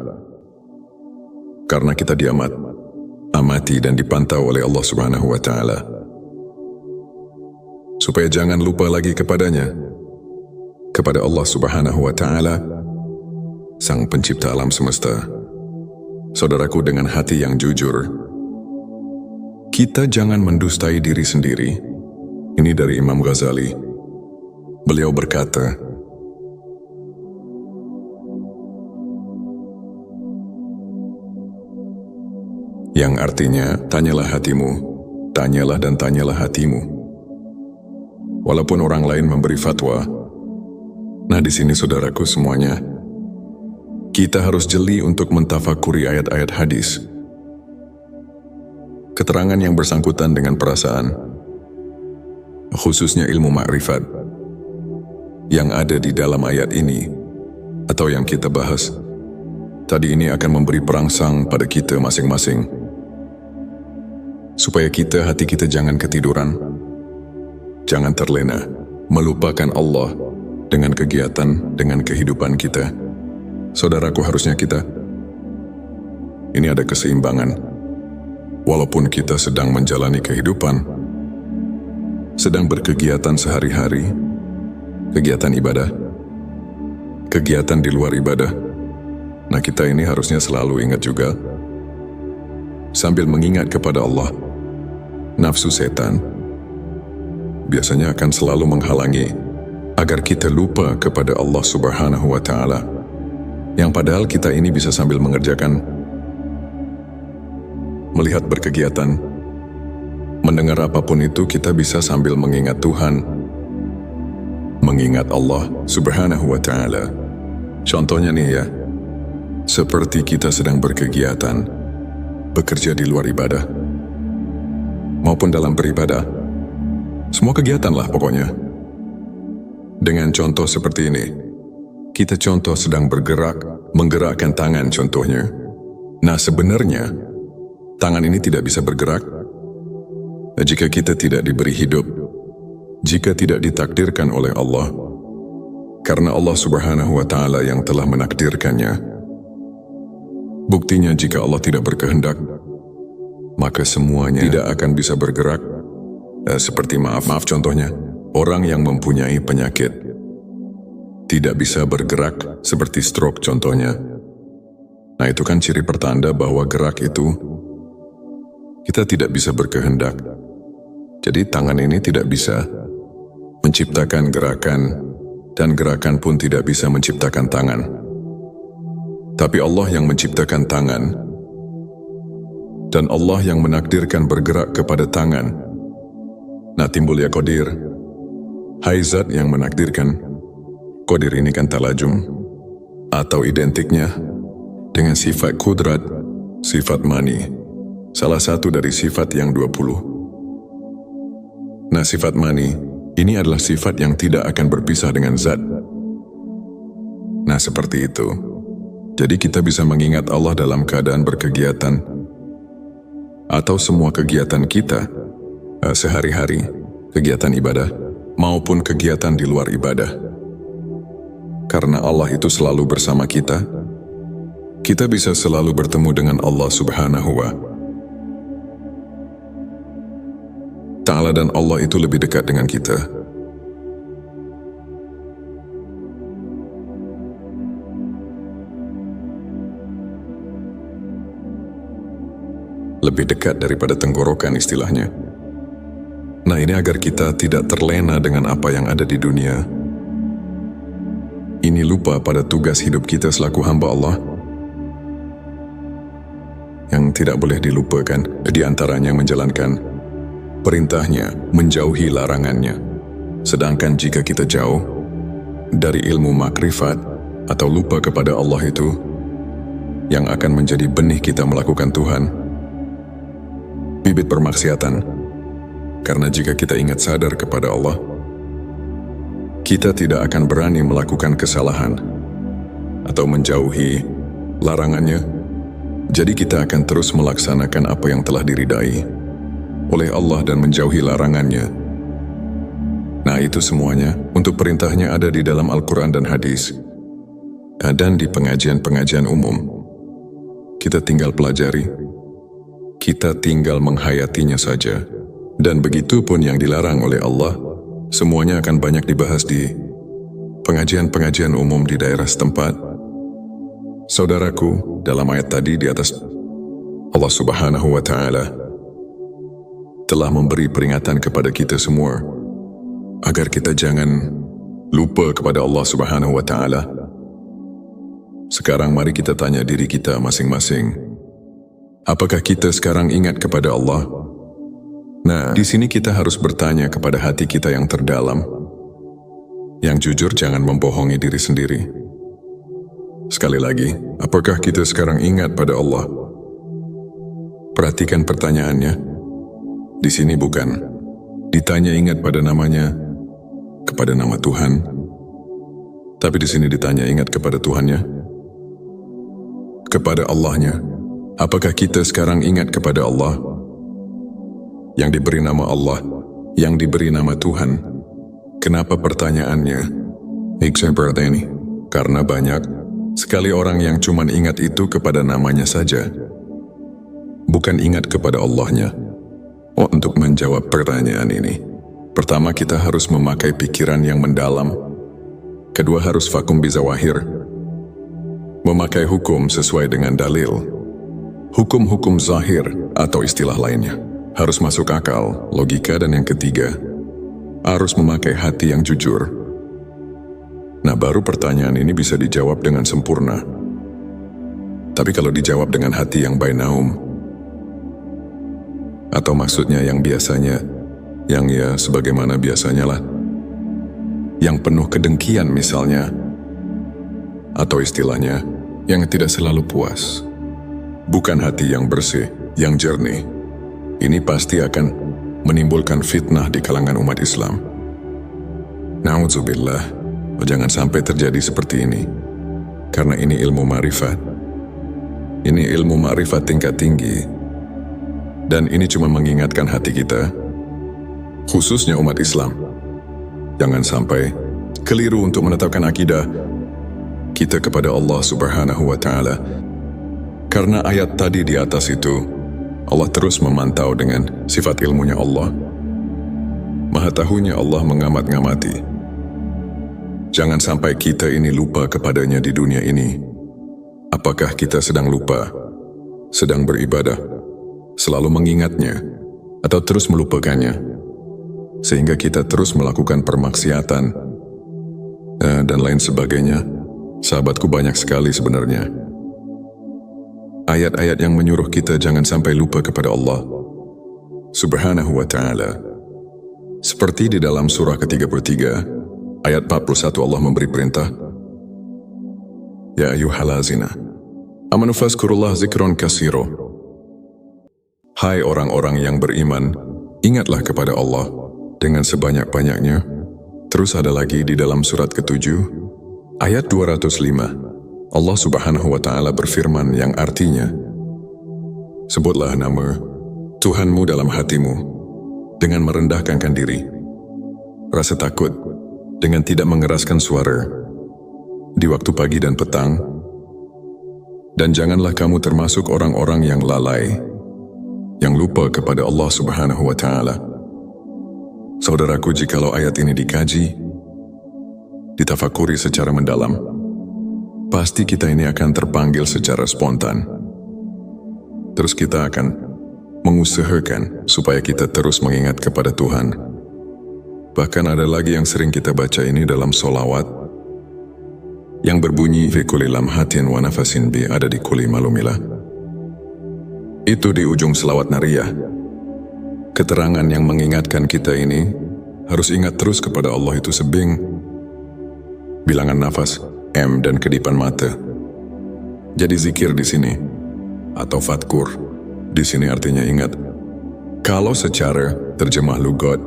Karena kita amati dan dipantau oleh Allah Subhanahu wa Ta'ala. Supaya jangan lupa lagi kepadanya, kepada Allah Subhanahu wa Ta'ala, Sang Pencipta alam semesta. Saudaraku, dengan hati yang jujur, kita jangan mendustai diri sendiri. Ini dari Imam Ghazali. Beliau berkata, yang artinya, tanyalah hatimu, tanyalah dan tanyalah hatimu. Walaupun orang lain memberi fatwa, nah di sini saudaraku semuanya, kita harus jeli untuk mentafakuri ayat-ayat hadis. Keterangan yang bersangkutan dengan perasaan, khususnya ilmu makrifat, yang ada di dalam ayat ini, atau yang kita bahas, tadi ini akan memberi perangsang pada kita masing-masing. Supaya hati kita jangan ketiduran, jangan terlena, melupakan Allah dengan kegiatan, dengan kehidupan kita. Saudaraku, harusnya ini ada keseimbangan. Walaupun kita sedang menjalani kehidupan, sedang berkegiatan sehari-hari, kegiatan ibadah, kegiatan di luar ibadah. Nah, kita ini harusnya selalu ingat juga, sambil mengingat kepada Allah. Nafsu setan biasanya akan selalu menghalangi agar kita lupa kepada Allah Subhanahu wa Ta'ala. Yang padahal kita ini bisa sambil mengerjakan, melihat berkegiatan, mendengar apapun itu, kita bisa sambil mengingat Tuhan, mengingat Allah Subhanahu wa Ta'ala. Contohnya nih ya, seperti kita sedang berkegiatan, bekerja di luar ibadah, maupun dalam beribadah, semua kegiatan lah pokoknya. Dengan contoh seperti ini, kita contoh sedang bergerak, menggerakkan tangan contohnya. Nah, sebenarnya tangan ini tidak bisa bergerak jika kita tidak diberi hidup, jika tidak ditakdirkan oleh Allah, karena Allah Subhanahu wa Ta'ala yang telah menakdirkannya. Buktinya, jika Allah tidak berkehendak, maka semuanya tidak akan bisa bergerak. Seperti maaf contohnya, orang yang mempunyai penyakit tidak bisa bergerak, seperti stroke contohnya. Nah, itu kan ciri pertanda bahwa gerak itu kita tidak bisa berkehendak. Jadi tangan ini tidak bisa menciptakan gerakan, dan gerakan pun tidak bisa menciptakan tangan. Tapi Allah yang menciptakan tangan, dan Allah yang menakdirkan bergerak kepada tangan. Nah, timbul ya qadir. Hai Zat yang menakdirkan. Qadir ini kan talajum, atau identiknya dengan sifat kudrat, sifat mani, salah satu dari sifat yang 20. Nah, sifat mani ini adalah sifat yang tidak akan berpisah dengan Zat. Nah, seperti itu. Jadi kita bisa mengingat Allah dalam keadaan berkegiatan, atau semua kegiatan kita sehari-hari, kegiatan ibadah, maupun kegiatan di luar ibadah. Karena Allah itu selalu bersama kita bisa selalu bertemu dengan Allah Subhanahu wa Ta'ala, dan Allah itu lebih dekat dengan kita. Lebih dekat daripada tenggorokan istilahnya. Nah, ini agar kita tidak terlena dengan apa yang ada di dunia. Ini lupa pada tugas hidup kita selaku hamba Allah, yang tidak boleh dilupakan, di antaranya menjalankan perintahnya, menjauhi larangannya. Sedangkan jika kita jauh dari ilmu makrifat atau lupa kepada Allah itu, yang akan menjadi benih kita melakukan Tuhan, bibit permaksiatan. Karena jika kita ingat sadar kepada Allah, kita tidak akan berani melakukan kesalahan atau menjauhi larangannya. Jadi kita akan terus melaksanakan apa yang telah diridai oleh Allah dan menjauhi larangannya. Nah, itu semuanya untuk perintahnya ada di dalam Al-Quran dan hadis, dan di pengajian-pengajian umum. Kita tinggal pelajari, kita tinggal menghayatinya saja. Dan begitu pun yang dilarang oleh Allah, semuanya akan banyak dibahas di pengajian-pengajian umum di daerah setempat. Saudaraku, dalam ayat tadi di atas, Allah Subhanahu wa Ta'ala telah memberi peringatan kepada kita semua agar kita jangan lupa kepada Allah Subhanahu wa Ta'ala. Sekarang mari kita tanya diri kita masing-masing, apakah kita sekarang ingat kepada Allah? Nah, di sini kita harus bertanya kepada hati kita yang terdalam, yang jujur, jangan membohongi diri sendiri. Sekali lagi, apakah kita sekarang ingat pada Allah? Perhatikan pertanyaannya. Di sini bukan ditanya ingat pada namanya, kepada nama Tuhan, tapi di sini ditanya ingat kepada Tuhannya, kepada Allahnya. Apakah kita sekarang ingat kepada Allah? Yang diberi nama Allah, yang diberi nama Tuhan. Kenapa pertanyaannya seperti ini? Karena banyak sekali orang yang cuma ingat itu kepada namanya saja, bukan ingat kepada Allahnya. Untuk menjawab pertanyaan ini, pertama kita harus memakai pikiran yang mendalam. Kedua, harus vakum bizawahir, memakai hukum sesuai dengan dalil, hukum-hukum zahir atau istilah lainnya. Harus masuk akal, logika, dan yang ketiga, harus memakai hati yang jujur. Nah, baru pertanyaan ini bisa dijawab dengan sempurna. Tapi kalau dijawab dengan hati yang bainaum, atau maksudnya yang biasanya, yang ya sebagaimana biasanya lah, yang penuh kedengkian misalnya, atau istilahnya, yang tidak selalu puas, bukan hati yang bersih, yang jernih, ini pasti akan menimbulkan fitnah di kalangan umat Islam. Na'udzubillah, jangan sampai terjadi seperti ini. Karena ini ilmu ma'rifat. Ini ilmu ma'rifat tingkat tinggi. Dan ini cuma mengingatkan hati kita, khususnya umat Islam. Jangan sampai keliru untuk menetapkan akidah kita kepada Allah Subhanahu wa Ta'ala. Karena ayat tadi di atas itu, Allah terus memantau dengan sifat ilmunya Allah. Maha tahunya Allah mengamat-ngamati. Jangan sampai kita ini lupa kepadanya di dunia ini. Apakah kita sedang lupa, sedang beribadah, selalu mengingatnya, atau terus melupakannya, sehingga kita terus melakukan permaksiatan, dan lain sebagainya. Sahabatku, banyak sekali sebenarnya ayat-ayat yang menyuruh kita jangan sampai lupa kepada Allah Subhanahu wa Ta'ala. Seperti di dalam surah ke-33, ayat 41, Allah memberi perintah, Ya ayyuhallazina amanu fazkurullah zikron kasiro. Hai orang-orang yang beriman, ingatlah kepada Allah dengan sebanyak-banyaknya. Terus ada lagi di dalam surat ke-7, ayat 205, Allah Subhanahu wa Ta'ala berfirman yang artinya, sebutlah nama Tuhanmu dalam hatimu dengan merendahkan diri, rasa takut dengan tidak mengeraskan suara di waktu pagi dan petang, dan janganlah kamu termasuk orang-orang yang lalai, yang lupa kepada Allah Subhanahu wa Ta'ala. Saudaraku, jikalau ayat ini dikaji, ditafakuri secara mendalam, pasti kita ini akan terpanggil secara spontan. Terus kita akan mengusahakan supaya kita terus mengingat kepada Tuhan. Bahkan ada lagi yang sering kita baca ini dalam solawat, yang berbunyi, fi kulli lamhatin wa nafasin bi, ada di kulli malumilah. Itu di ujung selawat nariyah. Keterangan yang mengingatkan kita ini harus ingat terus kepada Allah itu sebing, bilangan nafas, M dan kedipan mata. Jadi zikir di sini atau fatkur di sini artinya ingat. Kalau secara terjemah lugat,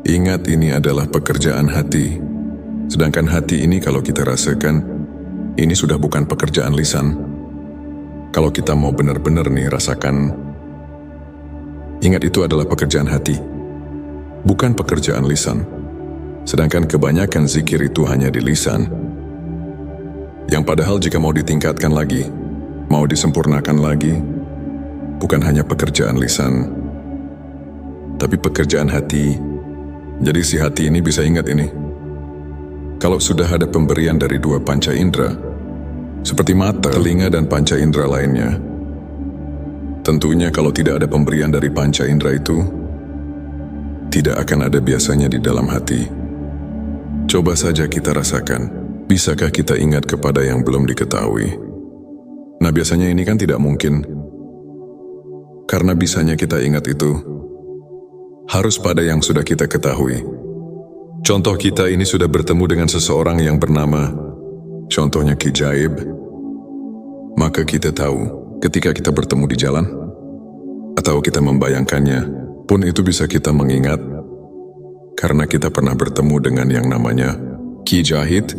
ingat ini adalah pekerjaan hati. Sedangkan hati ini kalau kita rasakan, ini sudah bukan pekerjaan lisan. Kalau kita mau benar-benar nih rasakan, ingat itu adalah pekerjaan hati, bukan pekerjaan lisan. Sedangkan kebanyakan zikir itu hanya di lisan. Yang padahal jika mau ditingkatkan lagi, mau disempurnakan lagi, bukan hanya pekerjaan lisan, tapi pekerjaan hati. Jadi si hati ini bisa ingat ini. Kalau sudah ada pemberian dari dua panca indera, seperti mata, telinga, dan panca indera lainnya, tentunya kalau tidak ada pemberian dari panca indera itu, tidak akan ada biasanya di dalam hati. Coba saja kita rasakan. Bisakah kita ingat kepada yang belum diketahui? Nah, biasanya ini kan tidak mungkin. Karena bisanya kita ingat itu harus pada yang sudah kita ketahui. Contoh kita ini sudah bertemu dengan seseorang yang bernama, contohnya Ki Jaib. Maka kita tahu ketika kita bertemu di jalan, atau kita membayangkannya, pun itu bisa kita mengingat. Karena kita pernah bertemu dengan yang namanya Ki Jahid.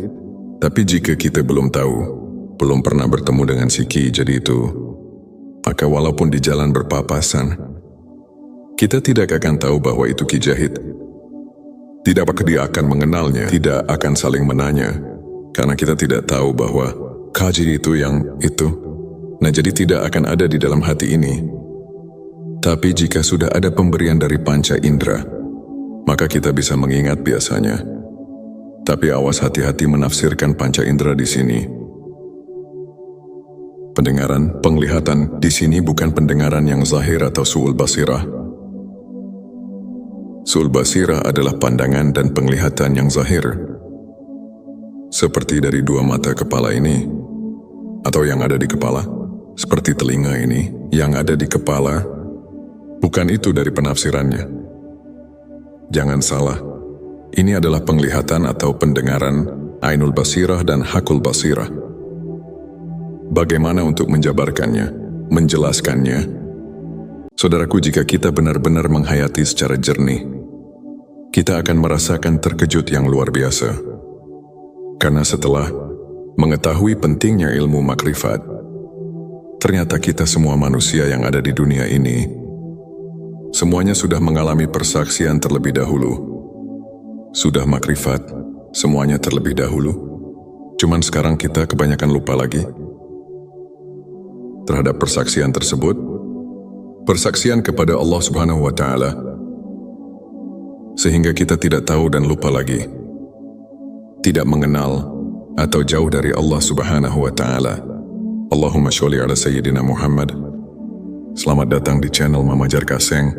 Tapi jika kita belum tahu, belum pernah bertemu dengan si Ki jadi itu, maka walaupun di jalan berpapasan, kita tidak akan tahu bahwa itu Ki Jahid. Tidak apakah dia akan mengenalnya, tidak akan saling menanya, karena kita tidak tahu bahwa Kaji itu yang itu. Nah, jadi tidak akan ada di dalam hati ini. Tapi jika sudah ada pemberian dari panca indera, maka kita bisa mengingat biasanya. Tapi awas hati-hati menafsirkan panca indera di sini. Pendengaran, penglihatan di sini bukan pendengaran yang zahir atau su'ul basirah. Su'ul basirah adalah pandangan dan penglihatan yang zahir. Seperti dari dua mata kepala ini, atau yang ada di kepala. Seperti telinga ini, yang ada di kepala. Bukan itu dari penafsirannya. Jangan salah. Ini adalah penglihatan atau pendengaran, ainul basirah dan hakul basirah. Bagaimana untuk menjabarkannya, menjelaskannya? Saudaraku, jika kita benar-benar menghayati secara jernih, kita akan merasakan terkejut yang luar biasa. Karena setelah mengetahui pentingnya ilmu makrifat, ternyata kita semua manusia yang ada di dunia ini, semuanya sudah mengalami persaksian terlebih dahulu. Sudah makrifat, semuanya terlebih dahulu. Cuman sekarang kita kebanyakan lupa lagi terhadap persaksian tersebut. Persaksian kepada Allah Subhanahu wa Ta'ala. Sehingga kita tidak tahu dan lupa lagi. Tidak mengenal atau jauh dari Allah Subhanahu wa Ta'ala. Allahumma sholli ala Sayyidina Muhammad. Selamat datang di channel Mama Jar Kaseng.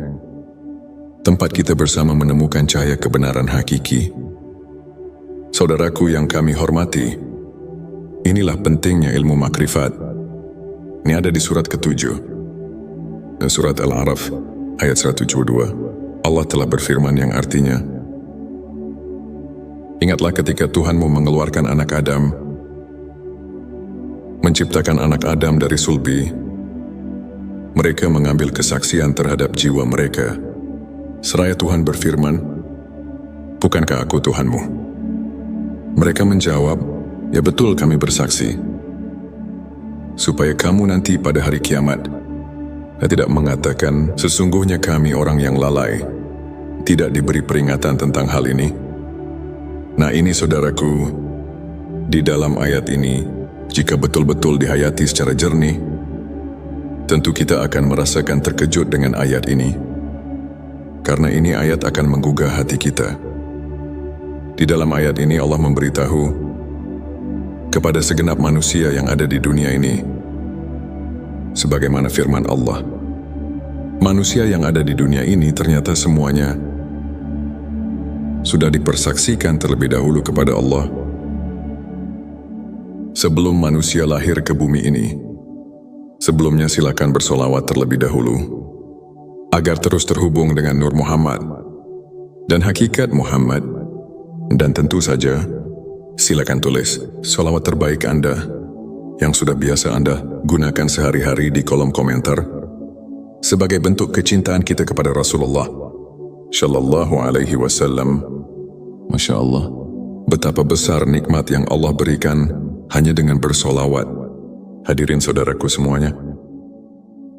Tempat kita bersama menemukan cahaya kebenaran hakiki. Saudaraku yang kami hormati, inilah pentingnya ilmu makrifat. Ini ada di surat ke-7. Surat Al-A'raf, ayat 172. Allah telah berfirman yang artinya, ingatlah ketika Tuhanmu mengeluarkan anak Adam, menciptakan anak Adam dari sulbi. Mereka mengambil kesaksian terhadap jiwa mereka. Seraya Tuhan berfirman, bukankah aku Tuhanmu? Mereka menjawab, ya betul kami bersaksi. Supaya kamu nanti pada hari kiamat, tidak mengatakan sesungguhnya kami orang yang lalai, tidak diberi peringatan tentang hal ini. Nah ini saudaraku, di dalam ayat ini, jika betul-betul dihayati secara jernih, tentu kita akan merasakan terkejut dengan ayat ini. Karena ini ayat akan menggugah hati kita. Di dalam ayat ini Allah memberitahu kepada segenap manusia yang ada di dunia ini. Sebagaimana firman Allah, manusia yang ada di dunia ini ternyata semuanya sudah dipersaksikan terlebih dahulu kepada Allah. Sebelum manusia lahir ke bumi ini, Sebelumnya silakan bersolawat terlebih dahulu, agar terus terhubung dengan Nur Muhammad dan hakikat Muhammad. Dan tentu saja, silakan tulis solawat terbaik Anda yang sudah biasa Anda gunakan sehari-hari di kolom komentar sebagai bentuk kecintaan kita kepada Rasulullah Shallallahu Alaihi Wasallam. Masya Allah, betapa besar nikmat yang Allah berikan hanya dengan bersolawat. Hadirin saudaraku semuanya,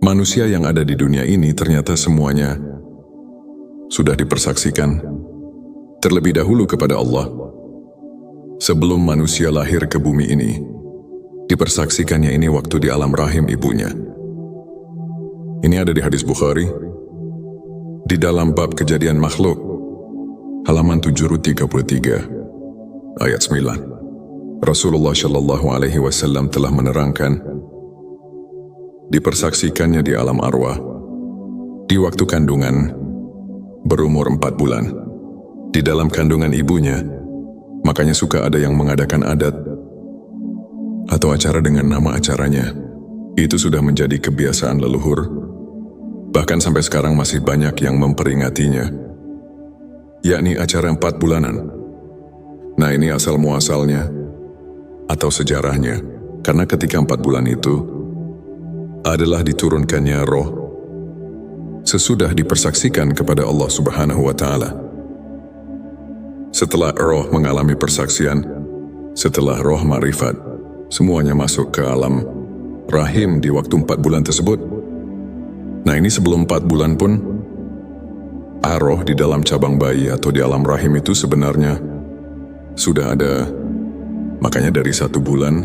manusia yang ada di dunia ini ternyata semuanya sudah dipersaksikan terlebih dahulu kepada Allah. Sebelum manusia lahir ke bumi ini, dipersaksikannya ini waktu di alam rahim ibunya. Ini ada di hadis Bukhari, di dalam bab kejadian makhluk, halaman 733, ayat 9. Rasulullah Shallallahu Alaihi Wasallam telah menerangkan, dipersaksikannya di alam arwah, di waktu kandungan, berumur 4 bulan, di dalam kandungan ibunya. Makanya suka ada yang mengadakan adat atau acara dengan nama acaranya. Itu sudah menjadi kebiasaan leluhur, bahkan sampai sekarang masih banyak yang memperingatinya, yakni acara 4 bulanan. Nah, ini asal muasalnya atau sejarahnya, karena ketika 4 bulan itu adalah diturunkannya roh sesudah dipersaksikan kepada Allah Subhanahu wa Ta'ala. Setelah roh mengalami persaksian, setelah roh ma'rifat, semuanya masuk ke alam rahim di waktu 4 bulan tersebut. Nah, ini sebelum 4 bulan pun, roh di dalam cabang bayi atau di alam rahim itu sebenarnya sudah ada. Makanya dari 1 bulan,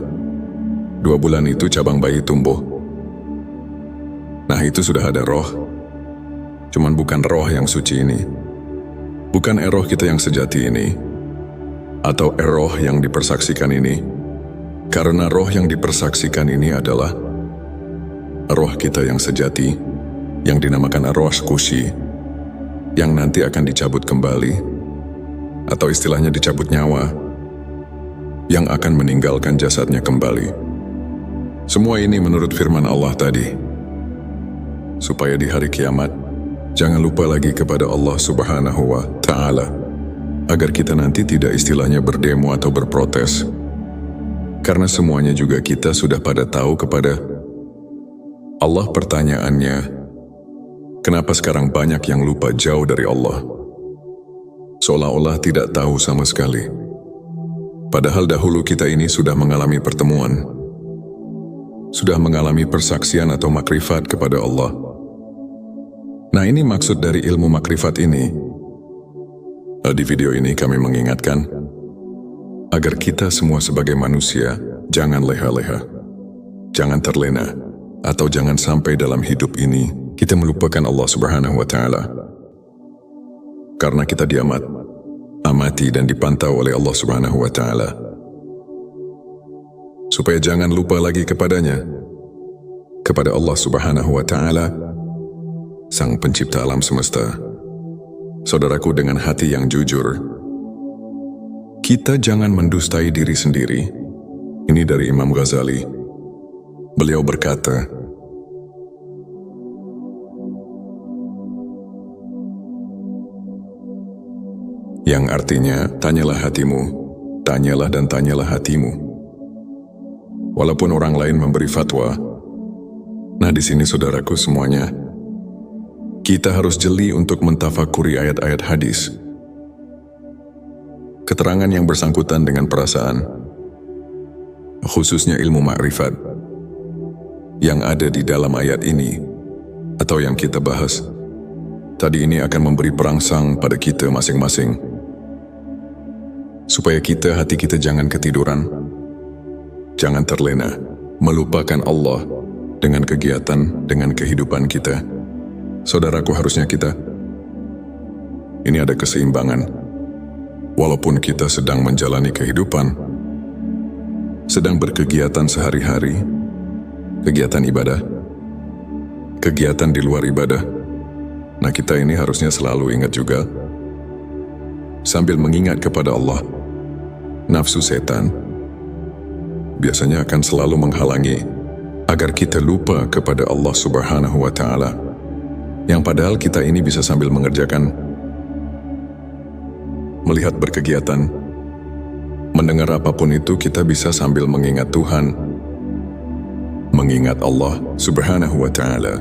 2 bulan itu cabang bayi tumbuh. Nah, itu sudah ada roh. Cuman bukan roh yang suci ini, bukan roh kita yang sejati ini, atau roh yang dipersaksikan ini. Karena roh yang dipersaksikan ini adalah roh kita yang sejati, yang dinamakan arwah kusi, yang nanti akan dicabut kembali, atau istilahnya dicabut nyawa, yang akan meninggalkan jasadnya kembali. Semua ini menurut firman Allah tadi, supaya di hari kiamat jangan lupa lagi kepada Allah Subhanahu wa Ta'ala, agar kita nanti tidak istilahnya berdemo atau berprotes, karena semuanya juga kita sudah pada tahu kepada Allah. Pertanyaannya, kenapa sekarang banyak yang lupa jauh dari Allah, seolah-olah tidak tahu sama sekali? Padahal dahulu kita ini sudah mengalami pertemuan, sudah mengalami persaksian atau makrifat kepada Allah. Nah, ini maksud dari ilmu makrifat ini. Di video ini kami mengingatkan agar kita semua sebagai manusia jangan leha-leha, jangan terlena, atau jangan sampai dalam hidup ini kita melupakan Allah Subhanahu wa Ta'ala. Karena kita amati dan dipantau oleh Allah Subhanahu wa Ta'ala, supaya jangan lupa lagi kepadanya, kepada Allah Subhanahu wa Ta'ala, Sang Pencipta alam semesta. Saudaraku, dengan hati yang jujur, kita jangan mendustai diri sendiri. Ini dari Imam Ghazali. Beliau berkata, yang artinya, tanyalah hatimu, tanyalah dan tanyalah hatimu. Walaupun orang lain memberi fatwa. Nah, di sini saudaraku semuanya, kita harus jeli untuk mentafakuri ayat-ayat hadis, keterangan yang bersangkutan dengan perasaan, khususnya ilmu makrifat yang ada di dalam ayat ini atau yang kita bahas tadi. Ini akan memberi perangsang pada kita masing-masing, supaya hati kita jangan ketiduran, jangan terlena, melupakan Allah dengan kegiatan, dengan kehidupan kita. Saudaraku, harusnya ini ada keseimbangan. Walaupun kita sedang menjalani kehidupan, sedang berkegiatan sehari-hari, kegiatan ibadah, kegiatan di luar ibadah. Nah, kita ini harusnya selalu ingat juga, sambil mengingat kepada Allah. Nafsu setan biasanya akan selalu menghalangi agar kita lupa kepada Allah Subhanahu wa Ta'ala, yang padahal kita ini bisa sambil mengerjakan, melihat berkegiatan, mendengar apapun itu, kita bisa sambil mengingat Tuhan, mengingat Allah Subhanahu wa Ta'ala.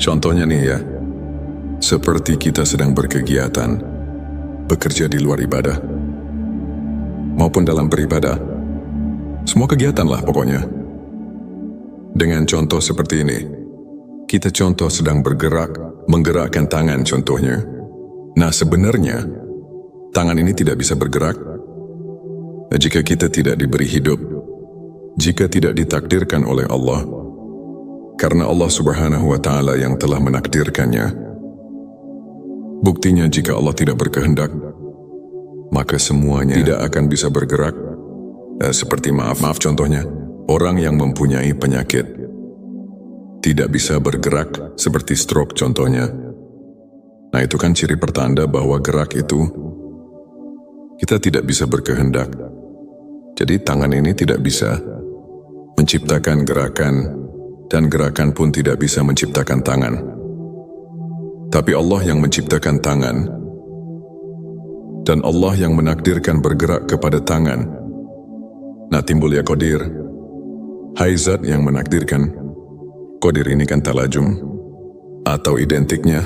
Contohnya nih ya, seperti kita sedang berkegiatan, bekerja di luar ibadah, maupun dalam beribadah, semua kegiatan lah pokoknya. Dengan contoh seperti ini, kita contoh sedang bergerak, menggerakkan tangan contohnya. Nah sebenarnya, tangan ini tidak bisa bergerak jika kita tidak diberi hidup, jika tidak ditakdirkan oleh Allah, karena Allah Subhanahu wa Ta'ala yang telah menakdirkannya. Buktinya jika Allah tidak berkehendak, maka semuanya tidak akan bisa bergerak. Seperti maaf contohnya, orang yang mempunyai penyakit tidak bisa bergerak seperti stroke contohnya. Nah itu kan ciri pertanda bahwa gerak itu kita tidak bisa berkehendak. Jadi tangan ini tidak bisa menciptakan gerakan, dan gerakan pun tidak bisa menciptakan tangan. Tapi Allah yang menciptakan tangan, dan Allah yang menakdirkan bergerak kepada tangan. Nah timbul ya qadir. Hai zat yang menakdirkan. Qadir ini kan talajum, atau identiknya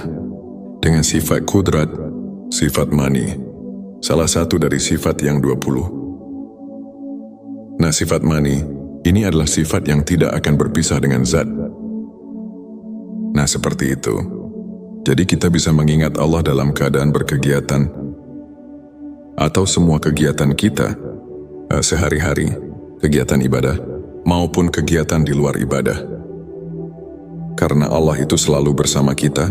dengan sifat kudrat, sifat mani, salah satu dari sifat yang 20. Nah sifat mani, ini adalah sifat yang tidak akan berpisah dengan zat. Nah seperti itu. Jadi kita bisa mengingat Allah dalam keadaan berkegiatan, atau semua kegiatan kita, sehari-hari, kegiatan ibadah, maupun kegiatan di luar ibadah. Karena Allah itu selalu bersama kita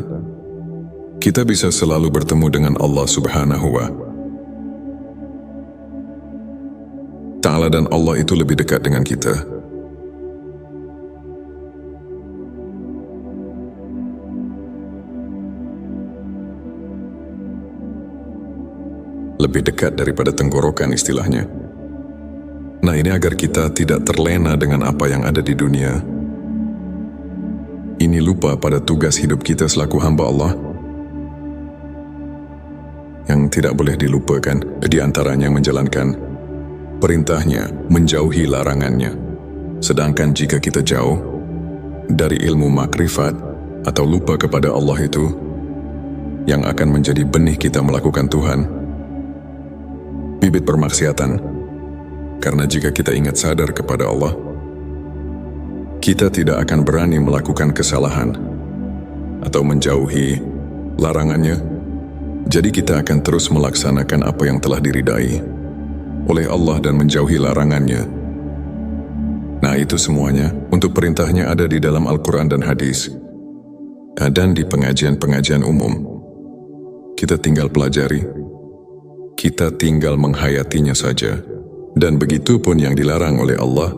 bisa selalu bertemu dengan Allah Subhanahu wa Ta'ala, dan Allah itu lebih dekat dengan kita. Lebih dekat daripada tenggorokan istilahnya. Nah ini agar kita tidak terlena dengan apa yang ada di dunia. Ini lupa pada tugas hidup kita selaku hamba Allah yang tidak boleh dilupakan, di antaranya menjalankan perintahnya, menjauhi larangannya. Sedangkan jika kita jauh dari ilmu makrifat atau lupa kepada Allah itu, yang akan menjadi benih kita melakukan Tuhan, bibit permaksiatan. Karena jika kita ingat sadar kepada Allah, kita tidak akan berani melakukan kesalahan atau menjauhi larangannya. Jadi kita akan terus melaksanakan apa yang telah diridai oleh Allah dan menjauhi larangannya. Nah itu semuanya untuk perintahnya ada di dalam Al-Quran dan hadis, dan di pengajian-pengajian umum. Kita tinggal pelajari, kita tinggal menghayatinya saja. Dan begitu pun yang dilarang oleh Allah,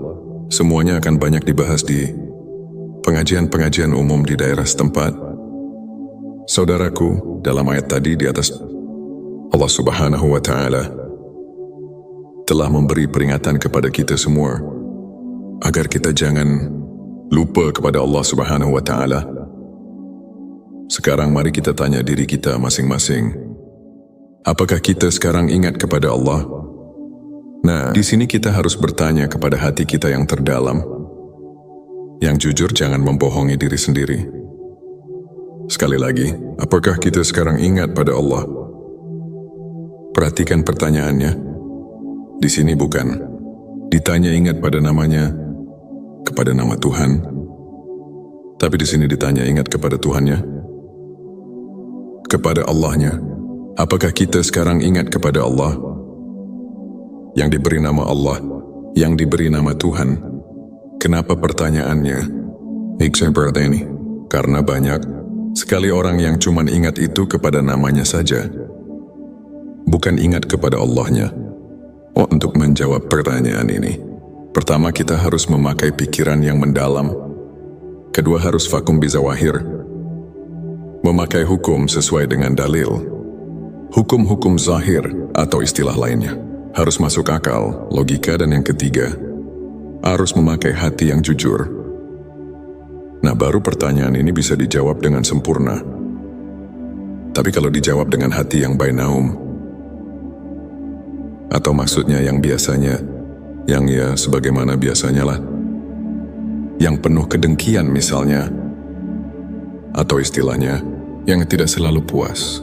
semuanya akan banyak dibahas di pengajian-pengajian umum di daerah setempat. Saudaraku, dalam ayat tadi di atas, Allah Subhanahu wa Ta'ala telah memberi peringatan kepada kita semua agar kita jangan lupa kepada Allah Subhanahu wa Ta'ala. Sekarang mari kita tanya diri kita masing-masing, apakah kita sekarang ingat kepada Allah? Nah, di sini kita harus bertanya kepada hati kita yang terdalam. Yang jujur, jangan membohongi diri sendiri. Sekali lagi, apakah kita sekarang ingat pada Allah? Perhatikan pertanyaannya. Di sini bukan ditanya ingat pada namanya, kepada nama Tuhan. Tapi di sini ditanya ingat kepada Tuhannya, kepada Allahnya. Apakah kita sekarang ingat kepada Allah? Yang diberi nama Allah, yang diberi nama Tuhan. Kenapa pertanyaannya seperti ini? Karena banyak sekali orang yang cuma ingat itu kepada namanya saja, bukan ingat kepada Allahnya. Untuk menjawab pertanyaan ini, pertama kita harus memakai pikiran yang mendalam. Kedua harus vakum bizawahir, memakai hukum sesuai dengan dalil. Hukum-hukum zahir atau istilah lainnya harus masuk akal, logika, dan yang ketiga, harus memakai hati yang jujur. Nah, baru pertanyaan ini bisa dijawab dengan sempurna. Tapi kalau dijawab dengan hati yang bainaum, atau maksudnya yang biasanya, yang ya sebagaimana biasanya lah, yang penuh kedengkian misalnya, atau istilahnya, yang tidak selalu puas,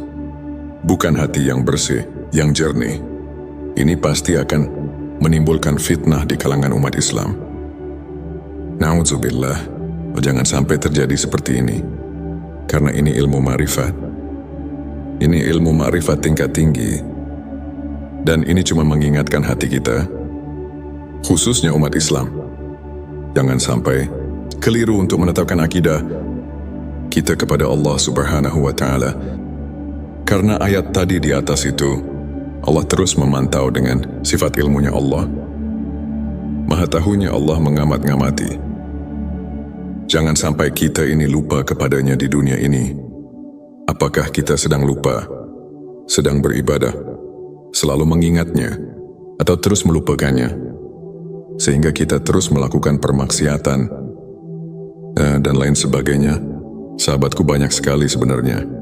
bukan hati yang bersih, yang jernih, ini pasti akan menimbulkan fitnah di kalangan umat Islam. Na'udzubillah, jangan sampai terjadi seperti ini, karena ini ilmu ma'rifat. Ini ilmu ma'rifat tingkat tinggi, dan ini cuma mengingatkan hati kita, khususnya umat Islam. Jangan sampai keliru untuk menetapkan akidah kita kepada Allah Subhanahu wa Ta'ala. Karena ayat tadi di atas itu, Allah terus memantau dengan sifat ilmunya Allah. Maha tahunya Allah mengamat-ngamati. Jangan sampai kita ini lupa kepadanya di dunia ini. Apakah kita sedang lupa, sedang beribadah, selalu mengingatnya, atau terus melupakannya, sehingga kita terus melakukan permaksiatan, dan lain sebagainya. Sahabatku, banyak sekali sebenarnya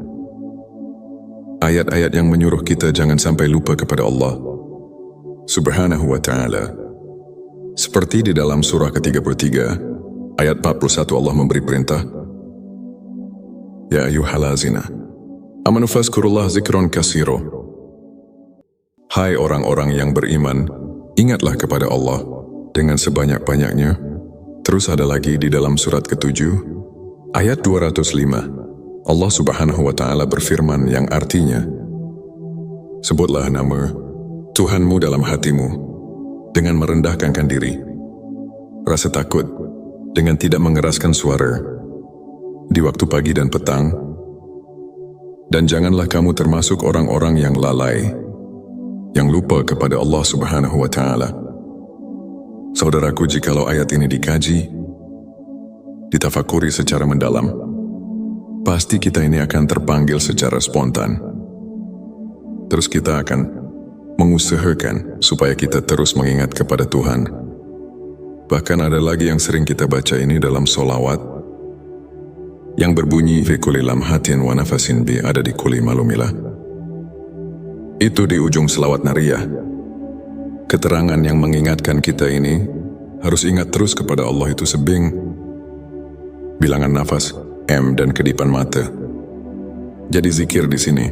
ayat-ayat yang menyuruh kita jangan sampai lupa kepada Allah Subhanahu wa Ta'ala. Seperti di dalam surah ke-33, ayat 41, Allah memberi perintah, Ya ayyuhallazina amanu fazkurullah zikron katsiro. Hai orang-orang yang beriman, ingatlah kepada Allah dengan sebanyak-banyaknya. Terus ada lagi di dalam surat ke-7, ayat 205, Allah Subhanahu wa Ta'ala berfirman yang artinya, sebutlah nama Tuhanmu dalam hatimu dengan merendahkan diri, rasa takut dengan tidak mengeraskan suara di waktu pagi dan petang, dan janganlah kamu termasuk orang-orang yang lalai, yang lupa kepada Allah Subhanahu wa Ta'ala. Saudaraku, jikalau ayat ini dikaji, ditafakuri secara mendalam, pasti kita ini akan terpanggil secara spontan. Terus kita akan mengusahakan supaya kita terus mengingat kepada Tuhan. Bahkan ada lagi yang sering kita baca ini dalam sholawat, yang berbunyi fi kulli lamhatin wa nafasin bi ada di kulli malumilah. Itu di ujung selawat nariyah. Keterangan yang mengingatkan kita ini harus ingat terus kepada Allah itu sebing bilangan nafas, M, dan kedipan mata. Jadi zikir di sini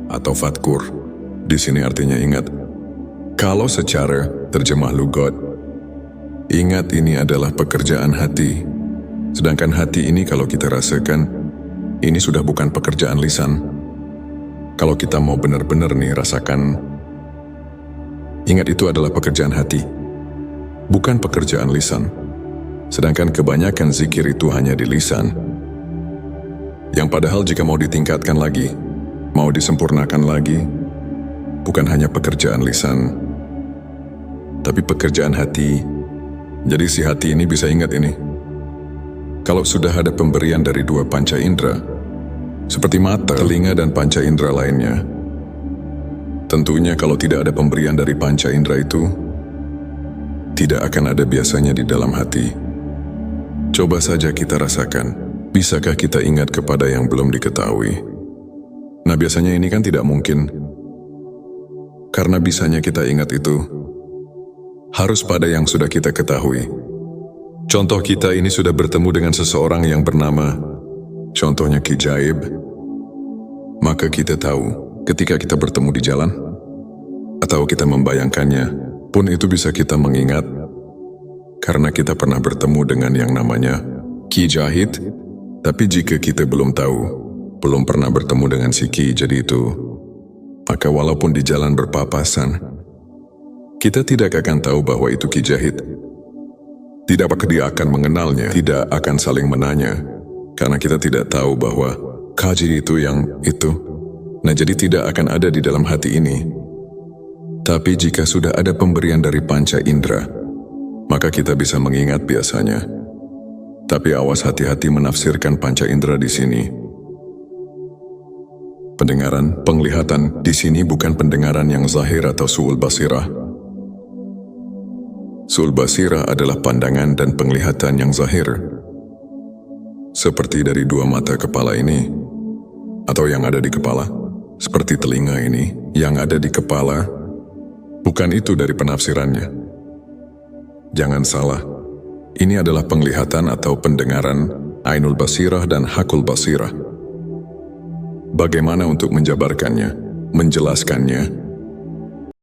atau fatkur di sini artinya ingat. Kalau secara terjemah lugat, ingat ini adalah pekerjaan hati. Sedangkan hati ini kalau kita rasakan, ini sudah bukan pekerjaan lisan. Kalau kita mau benar-benar nih rasakan, ingat itu adalah pekerjaan hati, bukan pekerjaan lisan. Sedangkan kebanyakan zikir itu hanya di lisan. Yang padahal jika mau ditingkatkan lagi, mau disempurnakan lagi, bukan hanya pekerjaan lisan, tapi pekerjaan hati. Jadi si hati ini bisa ingat ini. Kalau sudah ada pemberian dari dua panca indera, seperti mata, telinga, dan panca indera lainnya, tentunya kalau tidak ada pemberian dari panca indera itu, tidak akan ada biasanya di dalam hati. Coba saja kita rasakan, bisakah kita ingat kepada yang belum diketahui? Nah, biasanya ini kan tidak mungkin, karena bisanya kita ingat itu harus pada yang sudah kita ketahui. Contoh, kita ini sudah bertemu dengan seseorang yang bernama, contohnya Ki Jaib, maka kita tahu ketika kita bertemu di jalan, atau kita membayangkannya, pun itu bisa kita mengingat, karena kita pernah bertemu dengan yang namanya Ki Jahid. Tapi jika kita belum tahu, belum pernah bertemu dengan si Ki jadi itu, maka walaupun di jalan berpapasan, kita tidak akan tahu bahwa itu Ki Jahid. Tidak apakah dia akan mengenalnya, tidak akan saling menanya, karena kita tidak tahu bahwa Kaji itu yang itu. Nah, jadi tidak akan ada di dalam hati ini. Tapi jika sudah ada pemberian dari panca indera, maka kita bisa mengingat biasanya. Tapi awas, hati-hati menafsirkan panca indera di sini. Pendengaran, penglihatan di sini bukan pendengaran yang zahir atau su'ul basirah. Su'ul basirah adalah pandangan dan penglihatan yang zahir. seperti dari dua mata kepala ini, atau yang ada di kepala, seperti telinga ini, yang ada di kepala, bukan itu dari penafsirannya. Jangan salah, ini adalah penglihatan atau pendengaran Ainul Basirah dan Hakul Basirah. Bagaimana untuk menjabarkannya, menjelaskannya,